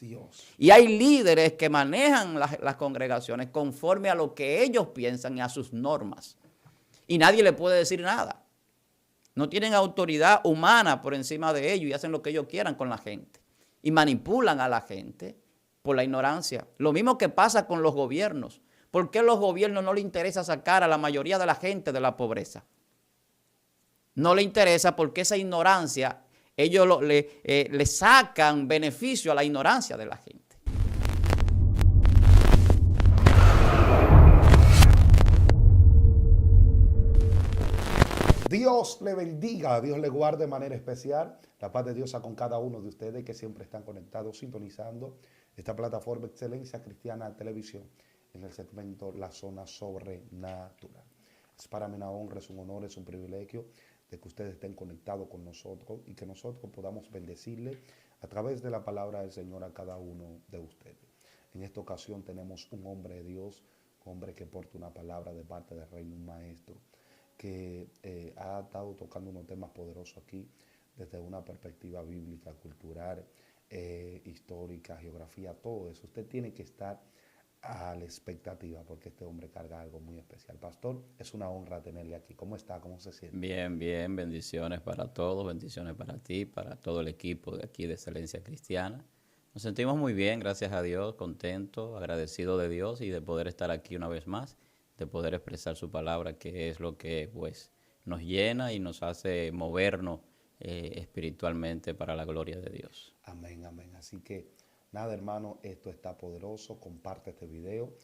Dios. Y hay líderes que manejan las congregaciones conforme a lo que ellos piensan y a sus normas. Y nadie le puede decir nada. No tienen autoridad humana por encima de ellos y hacen lo que ellos quieran con la gente. Y manipulan a la gente por la ignorancia. Lo mismo que pasa con los gobiernos. ¿Por qué a los gobiernos no les interesa sacar a la mayoría de la gente de la pobreza? No le interesa porque esa ignorancia, ellos le sacan beneficio a la ignorancia de la gente. Dios le bendiga, Dios le guarde de manera especial. La paz de Dios sea con cada uno de ustedes que siempre están conectados, sintonizando esta plataforma Excelencia Cristiana Televisión en el segmento La Zona Sobrenatural. Es para mí una honra, es un honor, es un privilegio de que ustedes estén conectados con nosotros y que nosotros podamos bendecirle a través de la palabra del Señor a cada uno de ustedes. En esta ocasión tenemos un hombre de Dios, un hombre que porta una palabra de parte del reino, un maestro, que ha estado tocando unos temas poderosos aquí desde una perspectiva bíblica, cultural, histórica, geografía, todo eso. Usted tiene que estar a la expectativa porque este hombre carga algo muy especial. Pastor, es una honra tenerle aquí. ¿Cómo está? ¿Cómo se siente? Bien, bien. Bendiciones para todos, bendiciones para ti, para todo el equipo de aquí de Excelencia Cristiana. Nos sentimos muy bien, gracias a Dios, contentos, agradecidos de Dios y de poder estar aquí una vez más, de poder expresar su palabra, que es lo que pues nos llena y nos hace movernos espiritualmente para la gloria de Dios. Amén, amén. Así que nada, hermano, esto está poderoso. Comparte este video,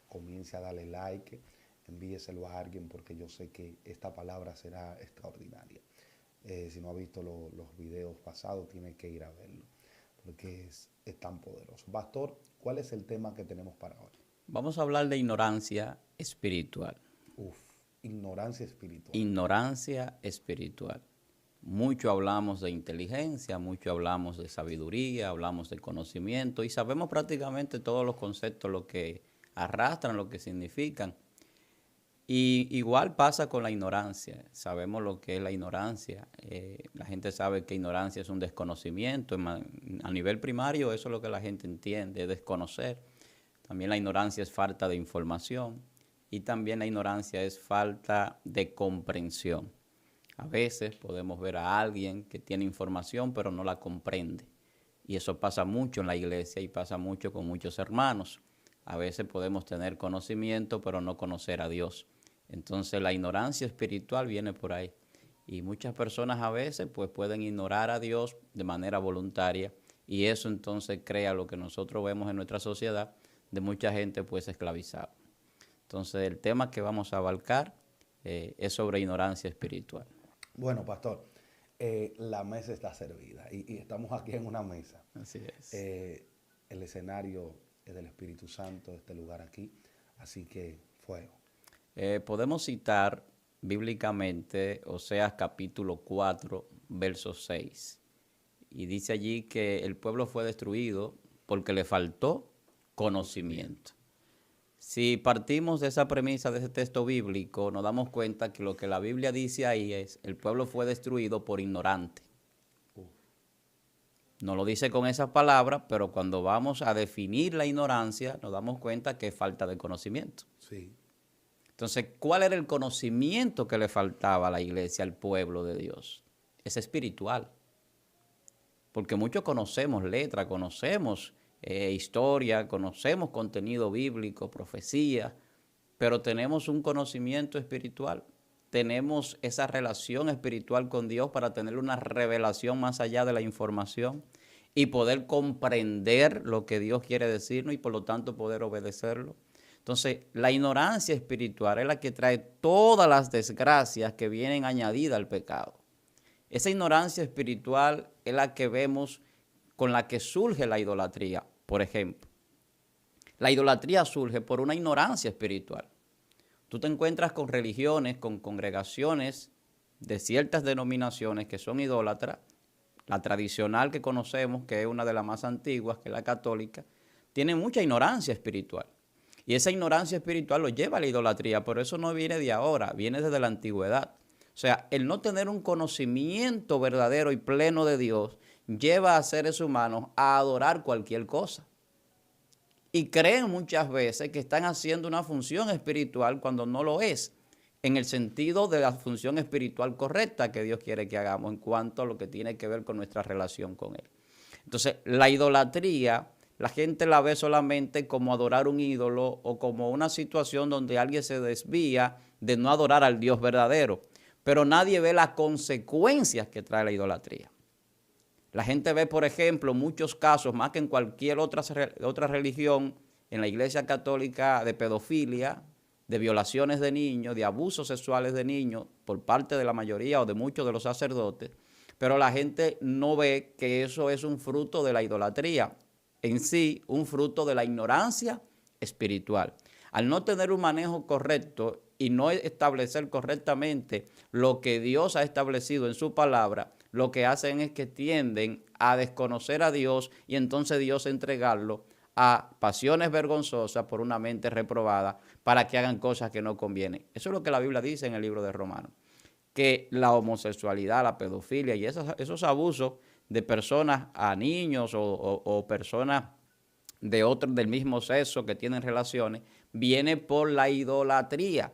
comience a darle like, envíeselo a alguien porque yo sé que esta palabra será extraordinaria. Si no ha visto los videos pasados, tiene que ir a verlo porque es tan poderoso. Pastor, ¿cuál es el tema que tenemos para hoy? Vamos a hablar de ignorancia espiritual. Ignorancia espiritual. Ignorancia espiritual. Mucho hablamos de inteligencia, mucho hablamos de sabiduría, hablamos de conocimiento y sabemos prácticamente todos los conceptos, lo que arrastran, lo que significan. Y igual pasa con la ignorancia. Sabemos lo que es la ignorancia. La gente sabe que ignorancia es un desconocimiento. A nivel primario eso es lo que la gente entiende, es desconocer. También la ignorancia es falta de información y también la ignorancia es falta de comprensión. A veces podemos ver a alguien que tiene información pero no la comprende. Y eso pasa mucho en la iglesia y pasa mucho con muchos hermanos. A veces podemos tener conocimiento pero no conocer a Dios. Entonces la ignorancia espiritual viene por ahí. Y muchas personas a veces pues pueden ignorar a Dios de manera voluntaria y eso entonces crea lo que nosotros vemos en nuestra sociedad, de mucha gente pues esclavizada. Entonces el tema que vamos a abarcar es sobre ignorancia espiritual. Bueno, pastor, la mesa está servida y estamos aquí en una mesa. Así es. El escenario es del Espíritu Santo, este lugar aquí, así que fuego. Podemos citar bíblicamente Oseas capítulo 4, verso 6. Y dice allí que el pueblo fue destruido porque le faltó conocimiento. Si partimos de esa premisa de ese texto bíblico, nos damos cuenta que lo que la Biblia dice ahí es el pueblo fue destruido por ignorante. No lo dice con esas palabras, pero cuando vamos a definir la ignorancia, nos damos cuenta que es falta de conocimiento. Sí. Entonces, ¿cuál era el conocimiento que le faltaba a la iglesia, al pueblo de Dios? Es espiritual. Porque muchos conocemos letras, conocemos historia, conocemos contenido bíblico, profecía, pero tenemos un conocimiento espiritual, tenemos esa relación espiritual con Dios para tener una revelación más allá de la información y poder comprender lo que Dios quiere decirnos y por lo tanto poder obedecerlo. Entonces, la ignorancia espiritual es la que trae todas las desgracias que vienen añadidas al pecado. Esa ignorancia espiritual es la que vemos con la que surge la idolatría, por ejemplo. La idolatría surge por una ignorancia espiritual. Tú te encuentras con religiones, con congregaciones de ciertas denominaciones que son idólatras. La tradicional que conocemos, que es una de las más antiguas, que es la católica, tiene mucha ignorancia espiritual. Y esa ignorancia espiritual lo lleva a la idolatría, pero eso no viene de ahora, viene desde la antigüedad. O sea, el no tener un conocimiento verdadero y pleno de Dios lleva a seres humanos a adorar cualquier cosa. Y creen muchas veces que están haciendo una función espiritual cuando no lo es, en el sentido de la función espiritual correcta que Dios quiere que hagamos en cuanto a lo que tiene que ver con nuestra relación con Él. Entonces, la idolatría, la gente la ve solamente como adorar un ídolo o como una situación donde alguien se desvía de no adorar al Dios verdadero, pero nadie ve las consecuencias que trae la idolatría. La gente ve, por ejemplo, muchos casos, más que en cualquier otra religión, en la Iglesia Católica, de pedofilia, de violaciones de niños, de abusos sexuales de niños, por parte de la mayoría o de muchos de los sacerdotes, pero la gente no ve que eso es un fruto de la idolatría, en sí, un fruto de la ignorancia espiritual. Al no tener un manejo correcto y no establecer correctamente lo que Dios ha establecido en su palabra, lo que hacen es que tienden a desconocer a Dios y entonces Dios entregarlo a pasiones vergonzosas por una mente reprobada para que hagan cosas que no convienen. Eso es lo que la Biblia dice en el libro de Romanos, que la homosexualidad, la pedofilia y esos abusos de personas a niños o personas del mismo sexo que tienen relaciones, viene por la idolatría.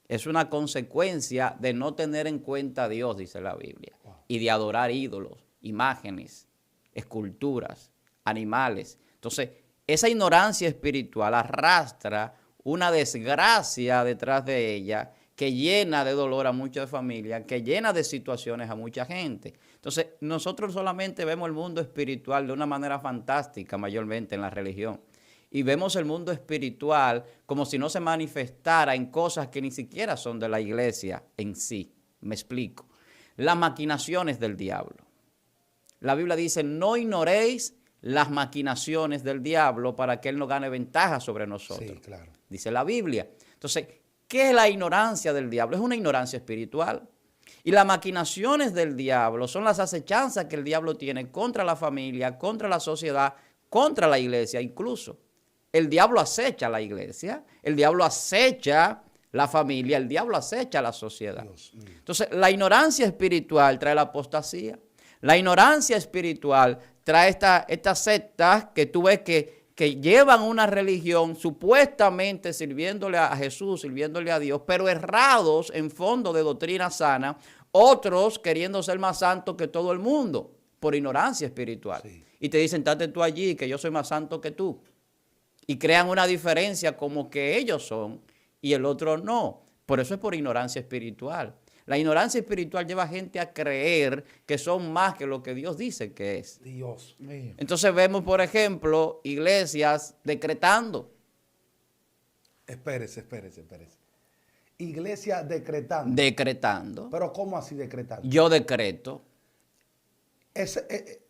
Es una consecuencia de no tener en cuenta a Dios, dice la Biblia, y de adorar ídolos, imágenes, esculturas, animales. Entonces, esa ignorancia espiritual arrastra una desgracia detrás de ella que llena de dolor a muchas familias, que llena de situaciones a mucha gente. Entonces, nosotros solamente vemos el mundo espiritual de una manera fantástica, mayormente en la religión. Y vemos el mundo espiritual como si no se manifestara en cosas que ni siquiera son de la iglesia en sí. Me explico. Las maquinaciones del diablo. La Biblia dice, no ignoréis las maquinaciones del diablo para que él no gane ventaja sobre nosotros. Sí, claro. Dice la Biblia. Entonces, ¿qué es la ignorancia del diablo? Es una ignorancia espiritual. Y las maquinaciones del diablo son las acechanzas que el diablo tiene contra la familia, contra la sociedad, contra la iglesia incluso. El diablo acecha a la iglesia, el diablo acecha la familia, el diablo acecha la sociedad. Entonces, la ignorancia espiritual trae la apostasía. La ignorancia espiritual trae estas sectas que tú ves que llevan una religión supuestamente sirviéndole a Jesús, sirviéndole a Dios, pero errados en fondo de doctrina sana, otros queriendo ser más santos que todo el mundo por ignorancia espiritual. Sí. Y te dicen, estate tú allí, que yo soy más santo que tú. Y crean una diferencia como que ellos son y el otro no. Por eso es por ignorancia espiritual. La ignorancia espiritual lleva a gente a creer que son más que lo que Dios dice que es. Dios mío. Entonces vemos, por ejemplo, iglesias decretando. Espérese. Iglesia decretando. Decretando. ¿Pero cómo así decretando? Yo decreto.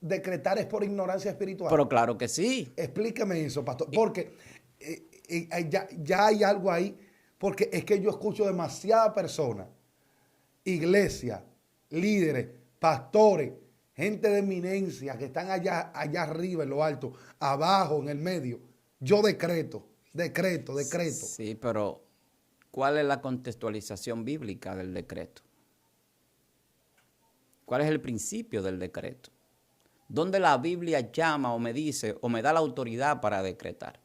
Decretar es por ignorancia espiritual. Pero claro que sí. Explíqueme eso, pastor. Porque ya hay algo ahí. Porque es que yo escucho demasiadas personas, iglesias, líderes, pastores, gente de eminencia que están allá arriba en lo alto, abajo, en el medio. Yo decreto. Sí, pero ¿cuál es la contextualización bíblica del decreto? ¿Cuál es el principio del decreto? ¿Dónde la Biblia llama o me dice o me da la autoridad para decretar?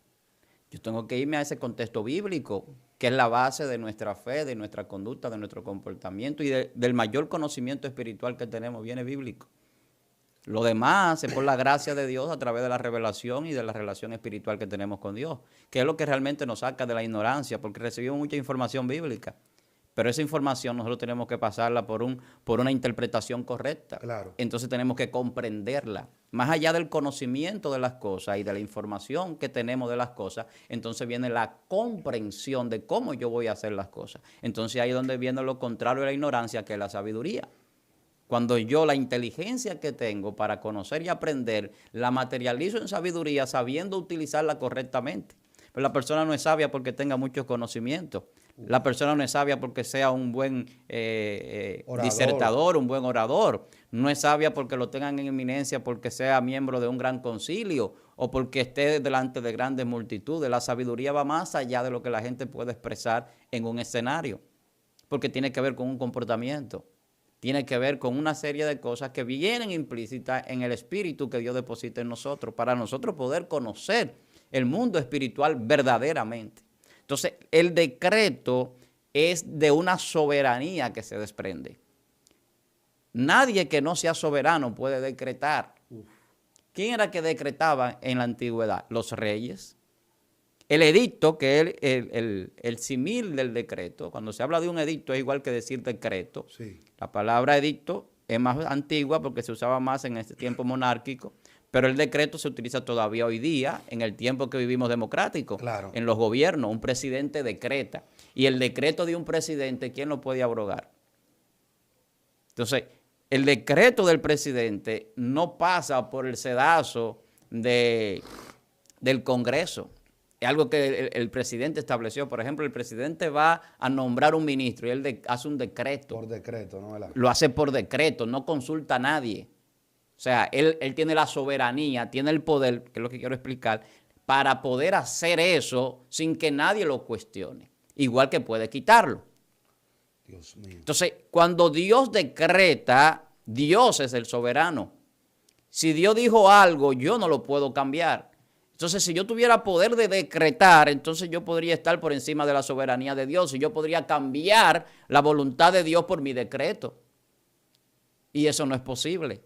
Yo tengo que irme a ese contexto bíblico, que es la base de nuestra fe, de nuestra conducta, de nuestro comportamiento y del mayor conocimiento espiritual que tenemos, viene bíblico. Lo demás es por la gracia de Dios a través de la revelación y de la relación espiritual que tenemos con Dios, que es lo que realmente nos saca de la ignorancia, porque recibimos mucha información bíblica. Pero esa información nosotros tenemos que pasarla por una interpretación correcta. Claro. Entonces tenemos que comprenderla. Más allá del conocimiento de las cosas y de la información que tenemos de las cosas, entonces viene la comprensión de cómo yo voy a hacer las cosas. Entonces ahí es donde viene lo contrario de la ignorancia, que es la sabiduría. Cuando yo la inteligencia que tengo para conocer y aprender, la materializo en sabiduría sabiendo utilizarla correctamente. Pero la persona no es sabia porque tenga muchos conocimientos. La persona no es sabia porque sea un buen disertador, un buen orador. No es sabia porque lo tengan en eminencia, porque sea miembro de un gran concilio o porque esté delante de grandes multitudes. La sabiduría va más allá de lo que la gente puede expresar en un escenario, porque tiene que ver con un comportamiento. tiene que ver con una serie de cosas que vienen implícitas en el espíritu que Dios deposita en nosotros, para nosotros poder conocer el mundo espiritual verdaderamente. Entonces, el decreto es de una soberanía que se desprende. Nadie que no sea soberano puede decretar. ¿Quién era que decretaba en la antigüedad? Los reyes. El edicto, que es el simil del decreto, cuando se habla de un edicto es igual que decir decreto. Sí. La palabra edicto es más antigua porque se usaba más en este tiempo monárquico, pero el decreto se utiliza todavía hoy día en el tiempo que vivimos democrático. Claro. En los gobiernos, un presidente decreta. Y el decreto de un presidente, ¿quién lo puede abrogar? Entonces, el decreto del presidente no pasa por el sedazo del Congreso. Es algo que el presidente estableció. Por ejemplo, el presidente va a nombrar un ministro y él hace un decreto. Por decreto, ¿no? Lo hace por decreto, no consulta a nadie. O sea, él tiene la soberanía, tiene el poder, que es lo que quiero explicar, para poder hacer eso sin que nadie lo cuestione. Igual que puede quitarlo. Dios mío. Entonces, cuando Dios decreta, Dios es el soberano. Si Dios dijo algo, yo no lo puedo cambiar. Entonces, si yo tuviera poder de decretar, entonces yo podría estar por encima de la soberanía de Dios y yo podría cambiar la voluntad de Dios por mi decreto. Y eso no es posible.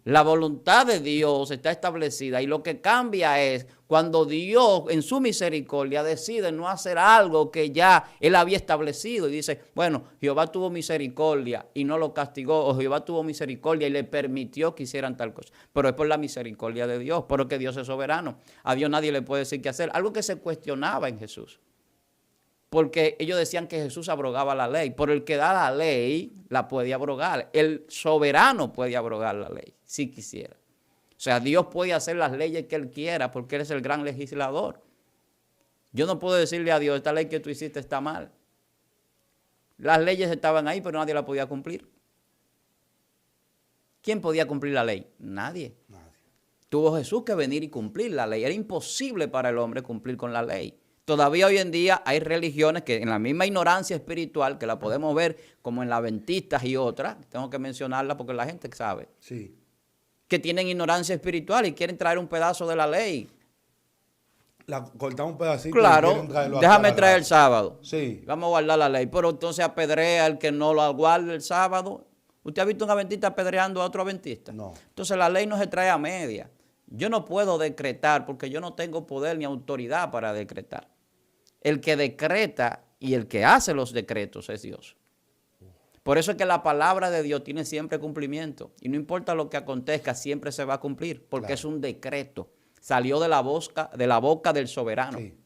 La voluntad de Dios está establecida y lo que cambia es cuando Dios en su misericordia decide no hacer algo que ya Él había establecido y dice, bueno, Jehová tuvo misericordia y no lo castigó, o Jehová tuvo misericordia y le permitió que hicieran tal cosa. Pero es por la misericordia de Dios, porque Dios es soberano. A Dios nadie le puede decir qué hacer. Algo que se cuestionaba en Jesús. Porque ellos decían que Jesús abrogaba la ley. Por el que da la ley, la puede abrogar. El soberano puede abrogar la ley, si quisiera. O sea, Dios puede hacer las leyes que Él quiera porque Él es el gran legislador. Yo no puedo decirle a Dios, esta ley que tú hiciste está mal. Las leyes estaban ahí, pero nadie la podía cumplir. ¿Quién podía cumplir la ley? Nadie. Tuvo Jesús que venir y cumplir la ley. Era imposible para el hombre cumplir con la ley. Todavía hoy en día hay religiones que en la misma ignorancia espiritual, que la podemos ver como en las adventistas y otras, tengo que mencionarla porque la gente sabe, sí, que tienen ignorancia espiritual y quieren traer un pedazo de la ley. Cortar un pedacito. Claro, déjame traer el sábado. Sí. Vamos a guardar la ley, pero entonces apedrea al que no lo guarde el sábado. ¿Usted ha visto un adventista apedreando a otro adventista? No. Entonces la ley no se trae a media. Yo no puedo decretar porque yo no tengo poder ni autoridad para decretar. El que decreta y el que hace los decretos es Dios. Por eso es que la palabra de Dios tiene siempre cumplimiento. Y no importa lo que acontezca, siempre se va a cumplir. Porque claro, es un decreto. Salió de la boca del soberano. Sí.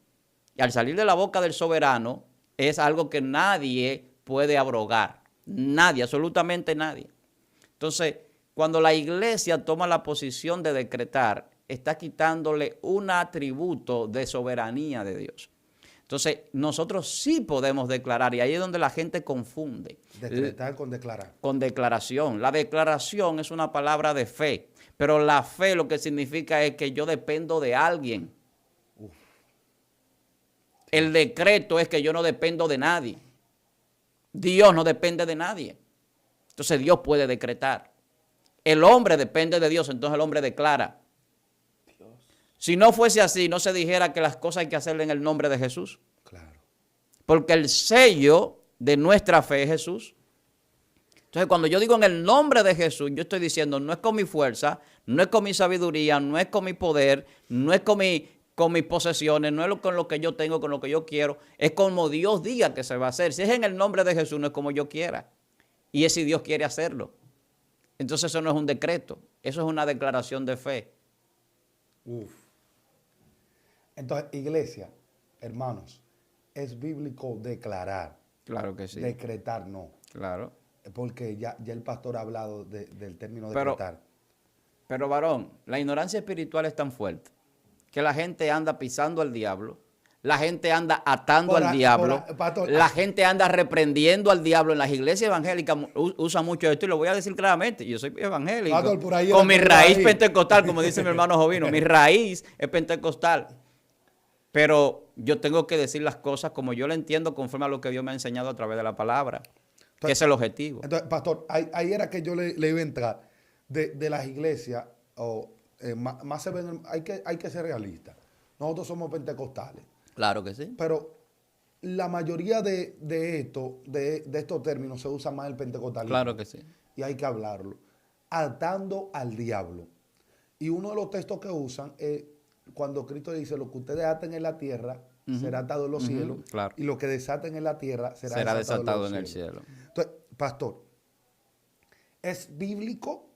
Y al salir de la boca del soberano es algo que nadie puede abrogar. Nadie, absolutamente nadie. Entonces, cuando la iglesia toma la posición de decretar, está quitándole un atributo de soberanía de Dios. Entonces, nosotros sí podemos declarar, y ahí es donde la gente confunde. Decretar con declarar. Con declaración. La declaración es una palabra de fe, pero la fe lo que significa es que yo dependo de alguien. El decreto es que yo no dependo de nadie. Dios no depende de nadie. Entonces, Dios puede decretar. El hombre depende de Dios, entonces el hombre declara. Si no fuese así, no se dijera que las cosas hay que hacerle en el nombre de Jesús. Claro. Porque el sello de nuestra fe es Jesús. Entonces, cuando yo digo en el nombre de Jesús, yo estoy diciendo, no es con mi fuerza, no es con mi sabiduría, no es con mi poder, no es con mis posesiones, no es con lo que yo tengo, con lo que yo quiero. Es como Dios diga que se va a hacer. Si es en el nombre de Jesús, no es como yo quiera. Y es si Dios quiere hacerlo. Entonces, eso no es un decreto. Eso es una declaración de fe. Entonces, iglesia, hermanos, es bíblico declarar. Claro que sí. Decretar no. Claro. Porque ya el pastor ha hablado del término decretar. Pero varón, la ignorancia espiritual es tan fuerte que la gente anda pisando al diablo, la gente anda atando al diablo, la gente anda reprendiendo al diablo. En las iglesias evangélicas usan mucho esto y lo voy a decir claramente. Yo soy evangélico, pastor, con mi raíz pentecostal, como dice mi hermano Jovino. Mi raíz es pentecostal. Pero yo tengo que decir las cosas como yo las entiendo conforme a lo que Dios me ha enseñado a través de la palabra. que es el objetivo. Entonces, pastor, ahí era que yo le iba a entrar de las iglesias, más se ven, hay que ser realistas. Nosotros somos pentecostales. Claro que sí. Pero la mayoría de estos términos se usa más el pentecostalismo. Claro que sí. Y hay que hablarlo. Atando al diablo. Y uno de los textos que usan es cuando Cristo dice, lo que ustedes aten en la tierra será atado en los cielos. Claro. Y lo que desaten en la tierra será desatado en el cielo. Entonces, pastor, ¿es bíblico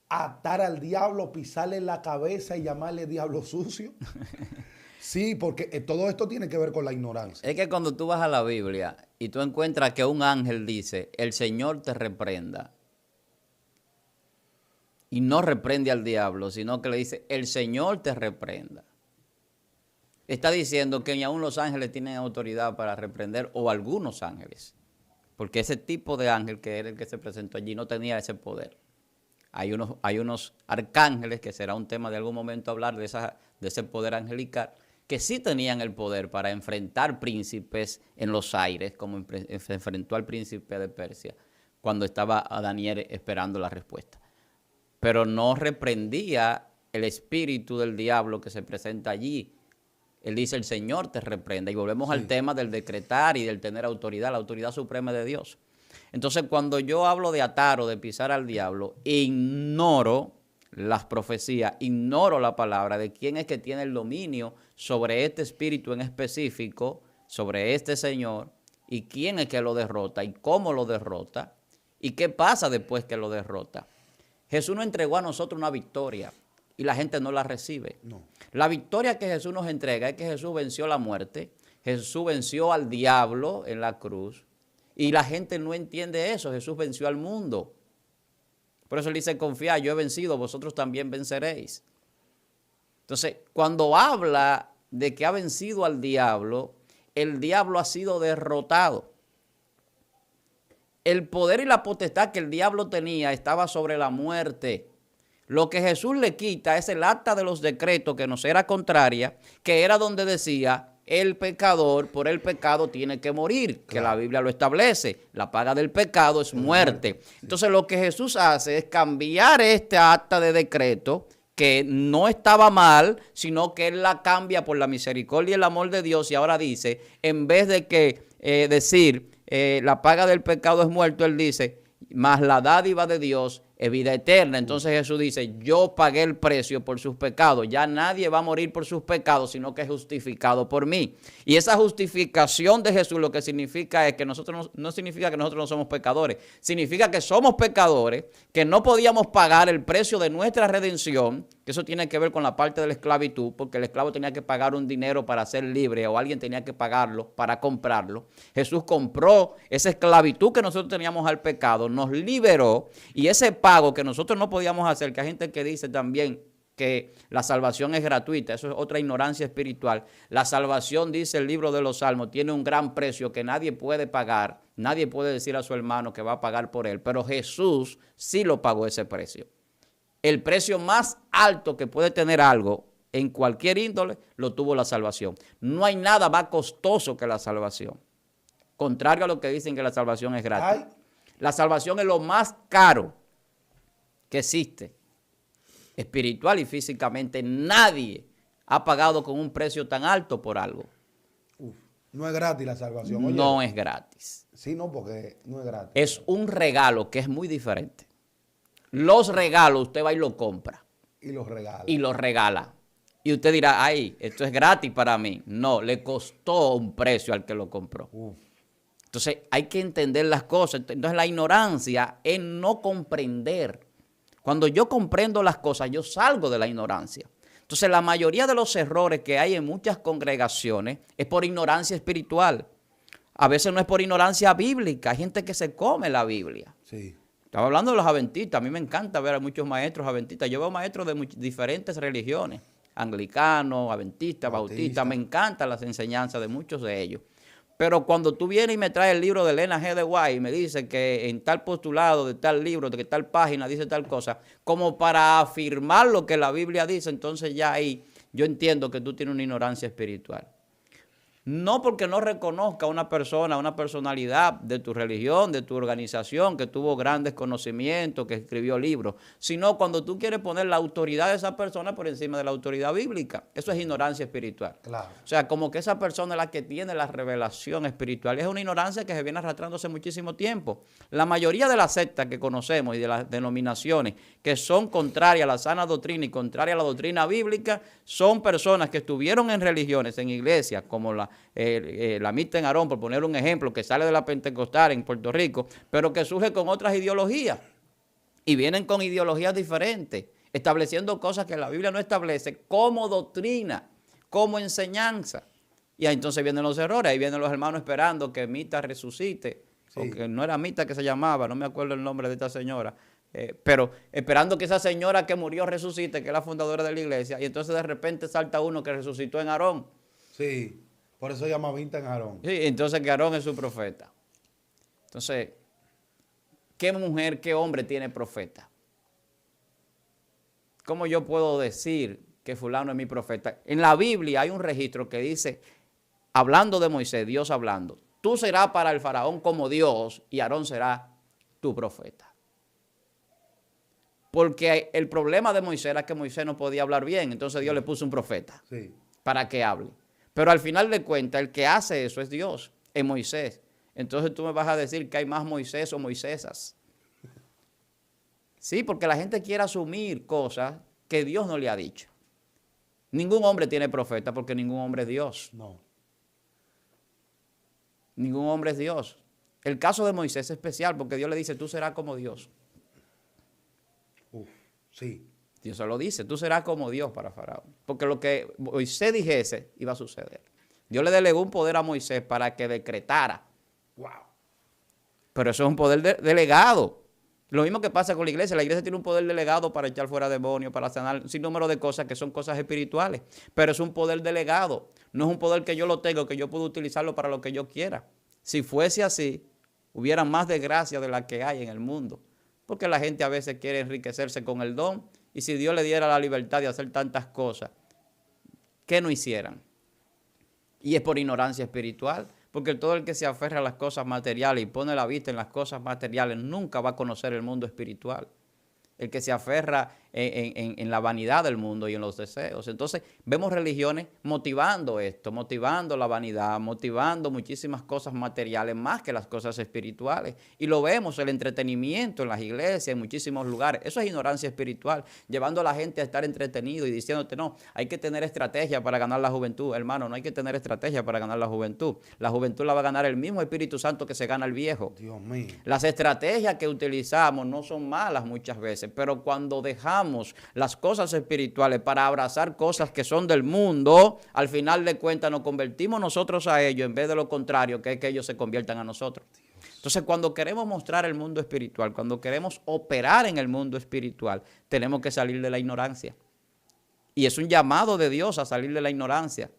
atar al diablo, pisarle la cabeza y llamarle diablo sucio? Sí, porque todo esto tiene que ver con la ignorancia. Es que cuando tú vas a la Biblia y tú encuentras que un ángel dice, el Señor te reprenda, y no reprende al diablo, sino que le dice, el Señor te reprenda. Está diciendo que ni aún los ángeles tienen autoridad para reprender, o algunos ángeles, porque ese tipo de ángel que era el que se presentó allí no tenía ese poder. Hay unos arcángeles, que será un tema de algún momento hablar de ese poder angelical, que sí tenían el poder para enfrentar príncipes en los aires, como se enfrentó al príncipe de Persia, cuando estaba a Daniel esperando la respuesta. Pero no reprendía el espíritu del diablo que se presenta allí. Él dice, el Señor te reprenda. Y volvemos al tema del decretar y del tener autoridad, la autoridad suprema de Dios. Entonces, cuando yo hablo de atar o de pisar al diablo, ignoro las profecías, ignoro la palabra de quién es que tiene el dominio sobre este espíritu en específico, sobre este señor, y quién es que lo derrota, y cómo lo derrota, y qué pasa después que lo derrota. Jesús nos entregó a nosotros una victoria, y la gente no la recibe. No. La victoria que Jesús nos entrega es que Jesús venció la muerte, Jesús venció al diablo en la cruz, y la gente no entiende eso. Jesús venció al mundo. Por eso él dice, confiad, yo he vencido, vosotros también venceréis. Entonces, cuando habla de que ha vencido al diablo, el diablo ha sido derrotado. El poder y la potestad que el diablo tenía estaba sobre la muerte. Lo que Jesús le quita es el acta de los decretos que nos era contraria, que era donde decía, el pecador por el pecado tiene que morir, que la Biblia lo establece. La paga del pecado es muerte. Entonces lo que Jesús hace es cambiar este acta de decreto, que no estaba mal, sino que él la cambia por la misericordia y el amor de Dios, y ahora dice, en vez de que decir la paga del pecado es muerto, él dice, mas la dádiva de Dios es vida eterna. Entonces Jesús dice, yo pagué el precio por sus pecados. Ya nadie va a morir por sus pecados, sino que es justificado por mí. Y esa justificación de Jesús lo que significa es que nosotros no significa que nosotros no somos pecadores. Significa que somos pecadores, que no podíamos pagar el precio de nuestra redención, que eso tiene que ver con la parte de la esclavitud, porque el esclavo tenía que pagar un dinero para ser libre, o alguien tenía que pagarlo para comprarlo. Jesús compró esa esclavitud que nosotros teníamos al pecado, nos liberó, y ese pago que nosotros no podíamos hacer, que hay gente que dice también que la salvación es gratuita, eso es otra ignorancia espiritual. La salvación, dice el libro de los Salmos, tiene un gran precio que nadie puede pagar, nadie puede decir a su hermano que va a pagar por él, pero Jesús sí lo pagó ese precio. El precio más alto que puede tener algo en cualquier índole lo tuvo la salvación. No hay nada más costoso que la salvación, contrario a lo que dicen que la salvación es gratis. La salvación es lo más caro que existe, espiritual y físicamente. Nadie ha pagado con un precio tan alto por algo. No es gratis la salvación. Oye, no es gratis. Sí, no, porque no es gratis. Es un regalo que es muy diferente. Los regalos usted va y lo compra. Y los regala. Y los regala. Y usted dirá, ay, esto es gratis para mí. No, le costó un precio al que lo compró. Entonces hay que entender las cosas. Entonces la ignorancia es no comprender. Cuando yo comprendo las cosas, yo salgo de la ignorancia. Entonces la mayoría de los errores que hay en muchas congregaciones es por ignorancia espiritual. A veces no es por ignorancia bíblica. Hay gente que se come la Biblia. Sí. Estaba hablando de los adventistas. A mí me encanta ver a muchos maestros adventistas. Yo veo maestros de diferentes religiones. Anglicanos, adventistas, bautistas. Me encantan las enseñanzas de muchos de ellos. Pero cuando tú vienes y me traes el libro de Elena G. de White y me dice que en tal postulado de tal libro, de que tal página dice tal cosa, como para afirmar lo que la Biblia dice, entonces ya ahí yo entiendo que tú tienes una ignorancia espiritual. No porque no reconozca a una persona, una personalidad de tu religión, de tu organización, que tuvo grandes conocimientos, que escribió libros, sino cuando tú quieres poner la autoridad de esa persona por encima de la autoridad bíblica. Eso es ignorancia espiritual. Claro. O sea, como que esa persona es la que tiene la revelación espiritual. Es una ignorancia que se viene arrastrando hace muchísimo tiempo. La mayoría de las sectas que conocemos y de las denominaciones que son contrarias a la sana doctrina y contrarias a la doctrina bíblica, son personas que estuvieron en religiones, en iglesias, como la Mixta en Aarón, por poner un ejemplo, que sale de la Pentecostal en Puerto Rico, pero que surge con otras ideologías. Y vienen con ideologías diferentes, estableciendo cosas que la Biblia no establece como doctrina, como enseñanza. Y ahí entonces vienen los errores, ahí vienen los hermanos esperando que Mita resucite, sí. O que no era Mita que se llamaba, no me acuerdo el nombre de esta señora, pero esperando que esa señora que murió resucite, que es la fundadora de la iglesia, y entonces de repente salta uno que resucitó en Aarón. Sí, por eso se llama Mita en Aarón. Sí, entonces que Aarón es su profeta. Entonces, ¿qué mujer, qué hombre tiene profeta? ¿Cómo yo puedo decir que fulano es mi profeta? En la Biblia hay un registro que dice, hablando de Moisés, Dios hablando, tú serás para el faraón como Dios y Aarón será tu profeta. Porque el problema de Moisés era que Moisés no podía hablar bien, entonces Dios le puso un profeta para que hable. Pero al final de cuentas, el que hace eso es Dios, es Moisés. Entonces tú me vas a decir que hay más Moisés o Moisésas. Sí, porque la gente quiere asumir cosas que Dios no le ha dicho. Ningún hombre tiene profeta porque ningún hombre es Dios. No. Ningún hombre es Dios. El caso de Moisés es especial porque Dios le dice, tú serás como Dios. Sí. Dios se lo dice, tú serás como Dios para Faraón. Porque lo que Moisés dijese iba a suceder. Dios le delegó un poder a Moisés para que decretara. Wow. Pero eso es un poder delegado. Lo mismo que pasa con la iglesia. La iglesia tiene un poder delegado para echar fuera demonios, para sanar un sinnúmero de cosas que son cosas espirituales. Pero es un poder delegado. No es un poder que yo lo tengo, que yo puedo utilizarlo para lo que yo quiera. Si fuese así, hubiera más desgracia de la que hay en el mundo. Porque la gente a veces quiere enriquecerse con el don. Y si Dios le diera la libertad de hacer tantas cosas, ¿qué no hicieran? Y es por ignorancia espiritual. Porque todo el que se aferra a las cosas materiales y pone la vista en las cosas materiales nunca va a conocer el mundo espiritual. El que se aferra en la vanidad del mundo y en los deseos. Entonces vemos religiones motivando esto, motivando la vanidad, motivando muchísimas cosas materiales más que las cosas espirituales. Y lo vemos, el entretenimiento en las iglesias, en muchísimos lugares. Eso es ignorancia espiritual, llevando a la gente a estar entretenido y diciéndote, no, hay que tener estrategia para ganar la juventud. Hermano, no hay que tener estrategia para ganar la juventud. La juventud la va a ganar el mismo Espíritu Santo que se gana el viejo. Dios mío. Las estrategias que utilizamos no son malas muchas veces, pero cuando dejamos las cosas espirituales para abrazar cosas que son del mundo, al final de cuentas nos convertimos nosotros a ellos en vez de lo contrario, que es que ellos se conviertan a nosotros. Entonces, cuando queremos mostrar el mundo espiritual, cuando queremos operar en el mundo espiritual, tenemos que salir de la ignorancia. Y es un llamado de Dios a salir de la ignorancia.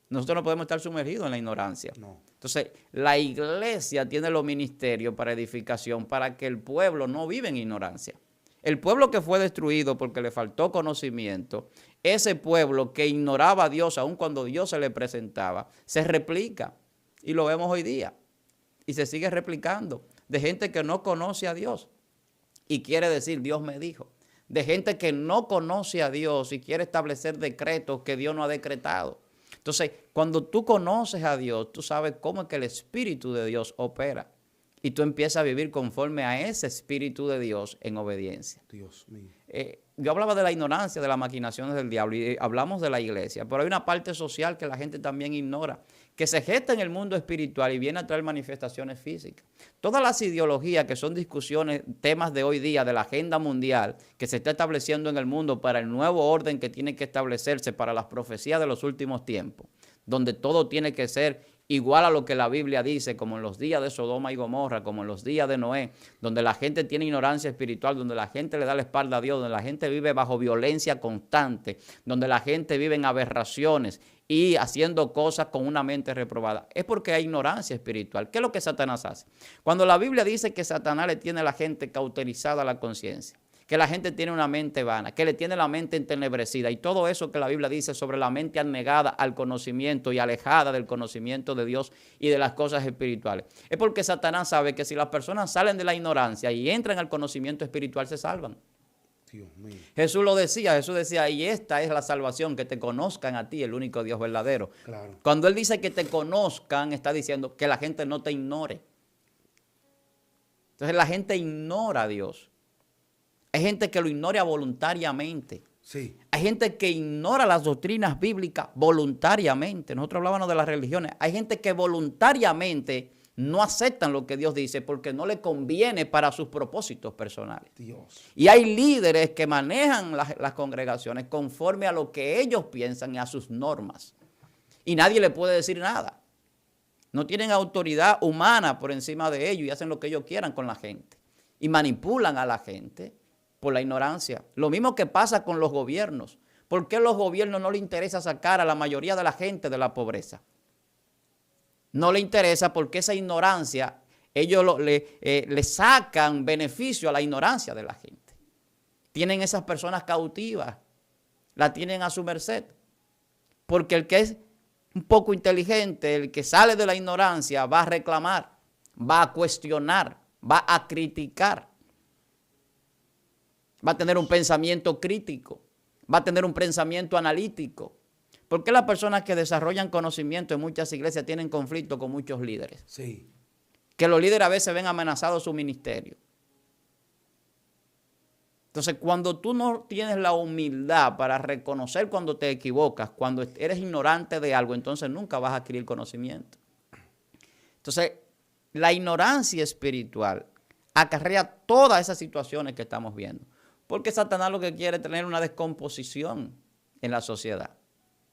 Nosotros no podemos estar sumergidos en la ignorancia. No. Entonces, la iglesia tiene los ministerios para edificación, para que el pueblo no viva en ignorancia. El pueblo que fue destruido porque le faltó conocimiento, ese pueblo que ignoraba a Dios aun cuando Dios se le presentaba, se replica. Y lo vemos hoy día. Y se sigue replicando. De gente que no conoce a Dios y quiere decir, Dios me dijo. De gente que no conoce a Dios y quiere establecer decretos que Dios no ha decretado. Entonces, cuando tú conoces a Dios, tú sabes cómo es que el Espíritu de Dios opera. Y tú empiezas a vivir conforme a ese Espíritu de Dios en obediencia. Dios mío. Yo hablaba de la ignorancia, de las maquinaciones del diablo, y hablamos de la iglesia, pero hay una parte social que la gente también ignora, que se gesta en el mundo espiritual y viene a traer manifestaciones físicas. Todas las ideologías que son discusiones, temas de hoy día, de la agenda mundial, que se está estableciendo en el mundo para el nuevo orden que tiene que establecerse para las profecías de los últimos tiempos, donde todo tiene que ser igual a lo que la Biblia dice, como en los días de Sodoma y Gomorra, como en los días de Noé, donde la gente tiene ignorancia espiritual, donde la gente le da la espalda a Dios, donde la gente vive bajo violencia constante, donde la gente vive en aberraciones y haciendo cosas con una mente reprobada. Es porque hay ignorancia espiritual. ¿Qué es lo que Satanás hace? Cuando la Biblia dice que Satanás le tiene a la gente cauterizada la conciencia, que la gente tiene una mente vana, que le tiene la mente entenebrecida y todo eso que la Biblia dice sobre la mente anegada al conocimiento y alejada del conocimiento de Dios y de las cosas espirituales. Es porque Satanás sabe que si las personas salen de la ignorancia y entran al conocimiento espiritual, se salvan. Dios mío. Jesús lo decía, Jesús decía, y esta es la salvación, que te conozcan a ti, el único Dios verdadero. Claro. Cuando Él dice que te conozcan, está diciendo que la gente no te ignore. Entonces la gente ignora a Dios. Hay gente que lo ignora voluntariamente. Sí. Hay gente que ignora las doctrinas bíblicas voluntariamente. Nosotros hablábamos de las religiones. Hay gente que voluntariamente no aceptan lo que Dios dice porque no le conviene para sus propósitos personales. Dios. Y hay líderes que manejan las congregaciones conforme a lo que ellos piensan y a sus normas. Y nadie le puede decir nada. No tienen autoridad humana por encima de ellos y hacen lo que ellos quieran con la gente. Y manipulan a la gente por la ignorancia. Lo mismo que pasa con los gobiernos. ¿Por qué a los gobiernos no les interesa sacar a la mayoría de la gente de la pobreza? No le interesa porque esa ignorancia, ellos le sacan beneficio a la ignorancia de la gente. Tienen esas personas cautivas, la tienen a su merced. Porque el que es un poco inteligente, el que sale de la ignorancia, va a reclamar, va a cuestionar, va a criticar. Va a tener un pensamiento crítico, va a tener un pensamiento analítico. ¿Por qué las personas que desarrollan conocimiento en muchas iglesias tienen conflicto con muchos líderes? Sí. Que los líderes a veces ven amenazados su ministerio. Entonces, cuando tú no tienes la humildad para reconocer cuando te equivocas, cuando eres ignorante de algo, entonces nunca vas a adquirir conocimiento. Entonces, la ignorancia espiritual acarrea todas esas situaciones que estamos viendo. Porque Satanás lo que quiere es tener una descomposición en la sociedad.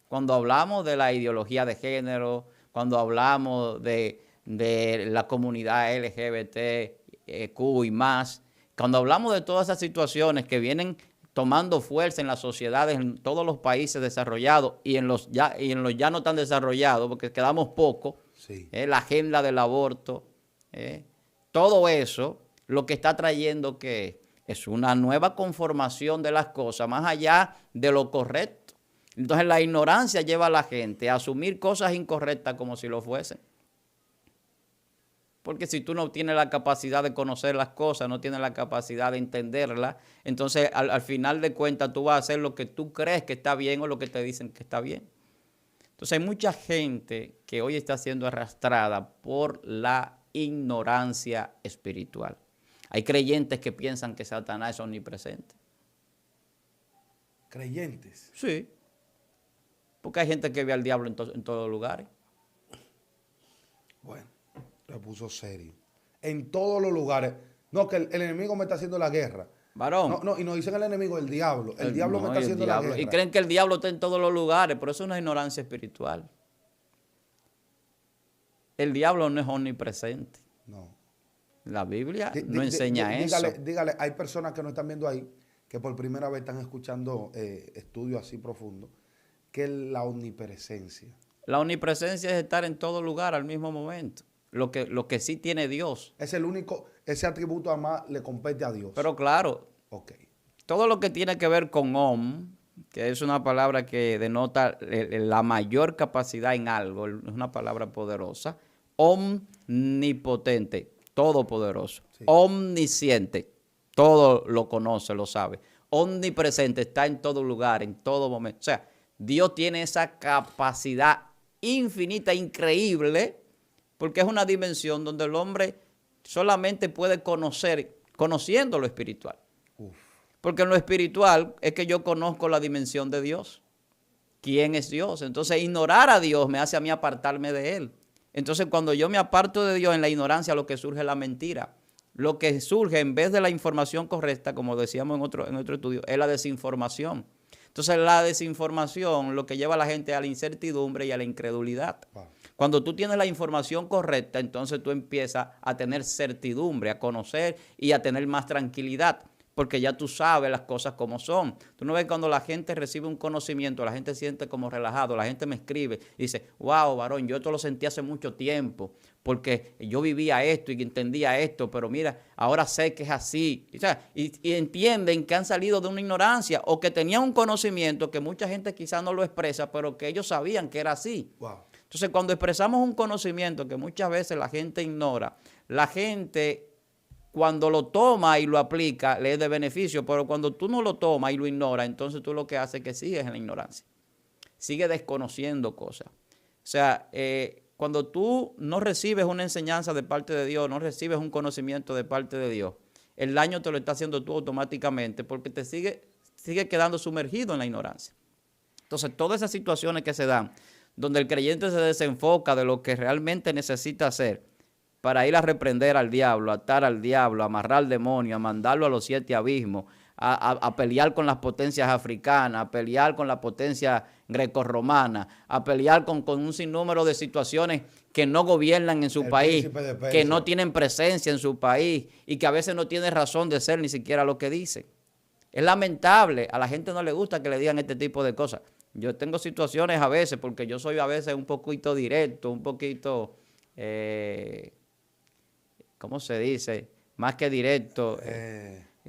Cuando hablamos de la ideología de género, cuando hablamos de la comunidad LGBTQ y más, cuando hablamos de todas esas situaciones que vienen tomando fuerza en las sociedades, en todos los países desarrollados y en los ya no tan desarrollados, porque quedamos pocos, Sí. La agenda del aborto, todo eso, lo que está trayendo que es una nueva conformación de las cosas, más allá de lo correcto. Entonces la ignorancia lleva a la gente a asumir cosas incorrectas como si lo fuesen. Porque si tú no tienes la capacidad de conocer las cosas, no tienes la capacidad de entenderlas, entonces al final de cuentas tú vas a hacer lo que tú crees que está bien o lo que te dicen que está bien. Entonces hay mucha gente que hoy está siendo arrastrada por la ignorancia espiritual. Hay creyentes que piensan que Satanás es omnipresente. ¿Creyentes? Sí. Porque hay gente que ve al diablo en todos los lugares. Bueno, se puso serio. En todos los lugares. No, que el enemigo me está haciendo la guerra. Varón. No, y nos dicen el enemigo, el diablo. El diablo me está haciendo la guerra. Y creen que el diablo está en todos los lugares, pero eso es una ignorancia espiritual. El diablo no es omnipresente. No. La Biblia no enseña eso. Dígale, hay personas que no están viendo ahí, que por primera vez están escuchando estudios así profundos, que es la omnipresencia. La omnipresencia es estar en todo lugar al mismo momento. Lo que sí tiene Dios. Es el único, ese atributo además le compete a Dios. Pero claro, okay. Todo lo que tiene que ver con que es una palabra que denota la mayor capacidad en algo, es una palabra poderosa, omnipotente, todopoderoso, sí. Omnisciente, todo lo conoce, lo sabe. Omnipresente, está en todo lugar, en todo momento. O sea, Dios tiene esa capacidad infinita, increíble, porque es una dimensión donde el hombre solamente puede conocer, conociendo lo espiritual. Uf. Porque en lo espiritual es que yo conozco la dimensión de Dios. ¿Quién es Dios? Entonces, ignorar a Dios me hace a mí apartarme de Él. Entonces, cuando yo me aparto de Dios en la ignorancia, lo que surge es la mentira. Lo que surge en vez de la información correcta, como decíamos en otro estudio, es la desinformación. Entonces, la desinformación lo que lleva a la gente a la incertidumbre y a la incredulidad. Wow. Cuando tú tienes la información correcta, entonces tú empiezas a tener certidumbre, a conocer y a tener más tranquilidad. porque ya tú sabes las cosas como son. Tú no ves cuando la gente recibe un conocimiento, la gente se siente como relajado, la gente me escribe y dice, wow, varón, yo esto lo sentí hace mucho tiempo, porque yo vivía esto y entendía esto, pero mira, ahora sé que es así. O sea, y entienden que han salido de una ignorancia o que tenían un conocimiento que mucha gente quizás no lo expresa, pero que ellos sabían que era así. Wow. Entonces, cuando expresamos un conocimiento que muchas veces la gente ignora, la gente cuando lo toma y lo aplica, le es de beneficio, pero cuando tú no lo tomas y lo ignoras, entonces tú lo que haces es que sigues en la ignorancia, sigues desconociendo cosas. O sea, cuando tú no recibes una enseñanza de parte de Dios, no recibes un conocimiento de parte de Dios, el daño te lo está haciendo tú automáticamente porque te sigue quedando sumergido en la ignorancia. Entonces, todas esas situaciones que se dan, donde el creyente se desenfoca de lo que realmente necesita hacer, para ir a reprender al diablo, a atar al diablo, a amarrar al demonio, a mandarlo a los 7 abismos, a pelear con las potencias africanas, a pelear con la potencia grecorromana, a pelear con un sinnúmero de situaciones que no gobiernan en su país, que no tienen presencia en su país y que a veces no tienen razón de ser ni siquiera lo que dicen. Es lamentable, a la gente no le gusta que le digan este tipo de cosas. Yo tengo situaciones a veces, porque yo soy a veces un poquito directo, un poquito... ¿cómo se dice? Más que directo.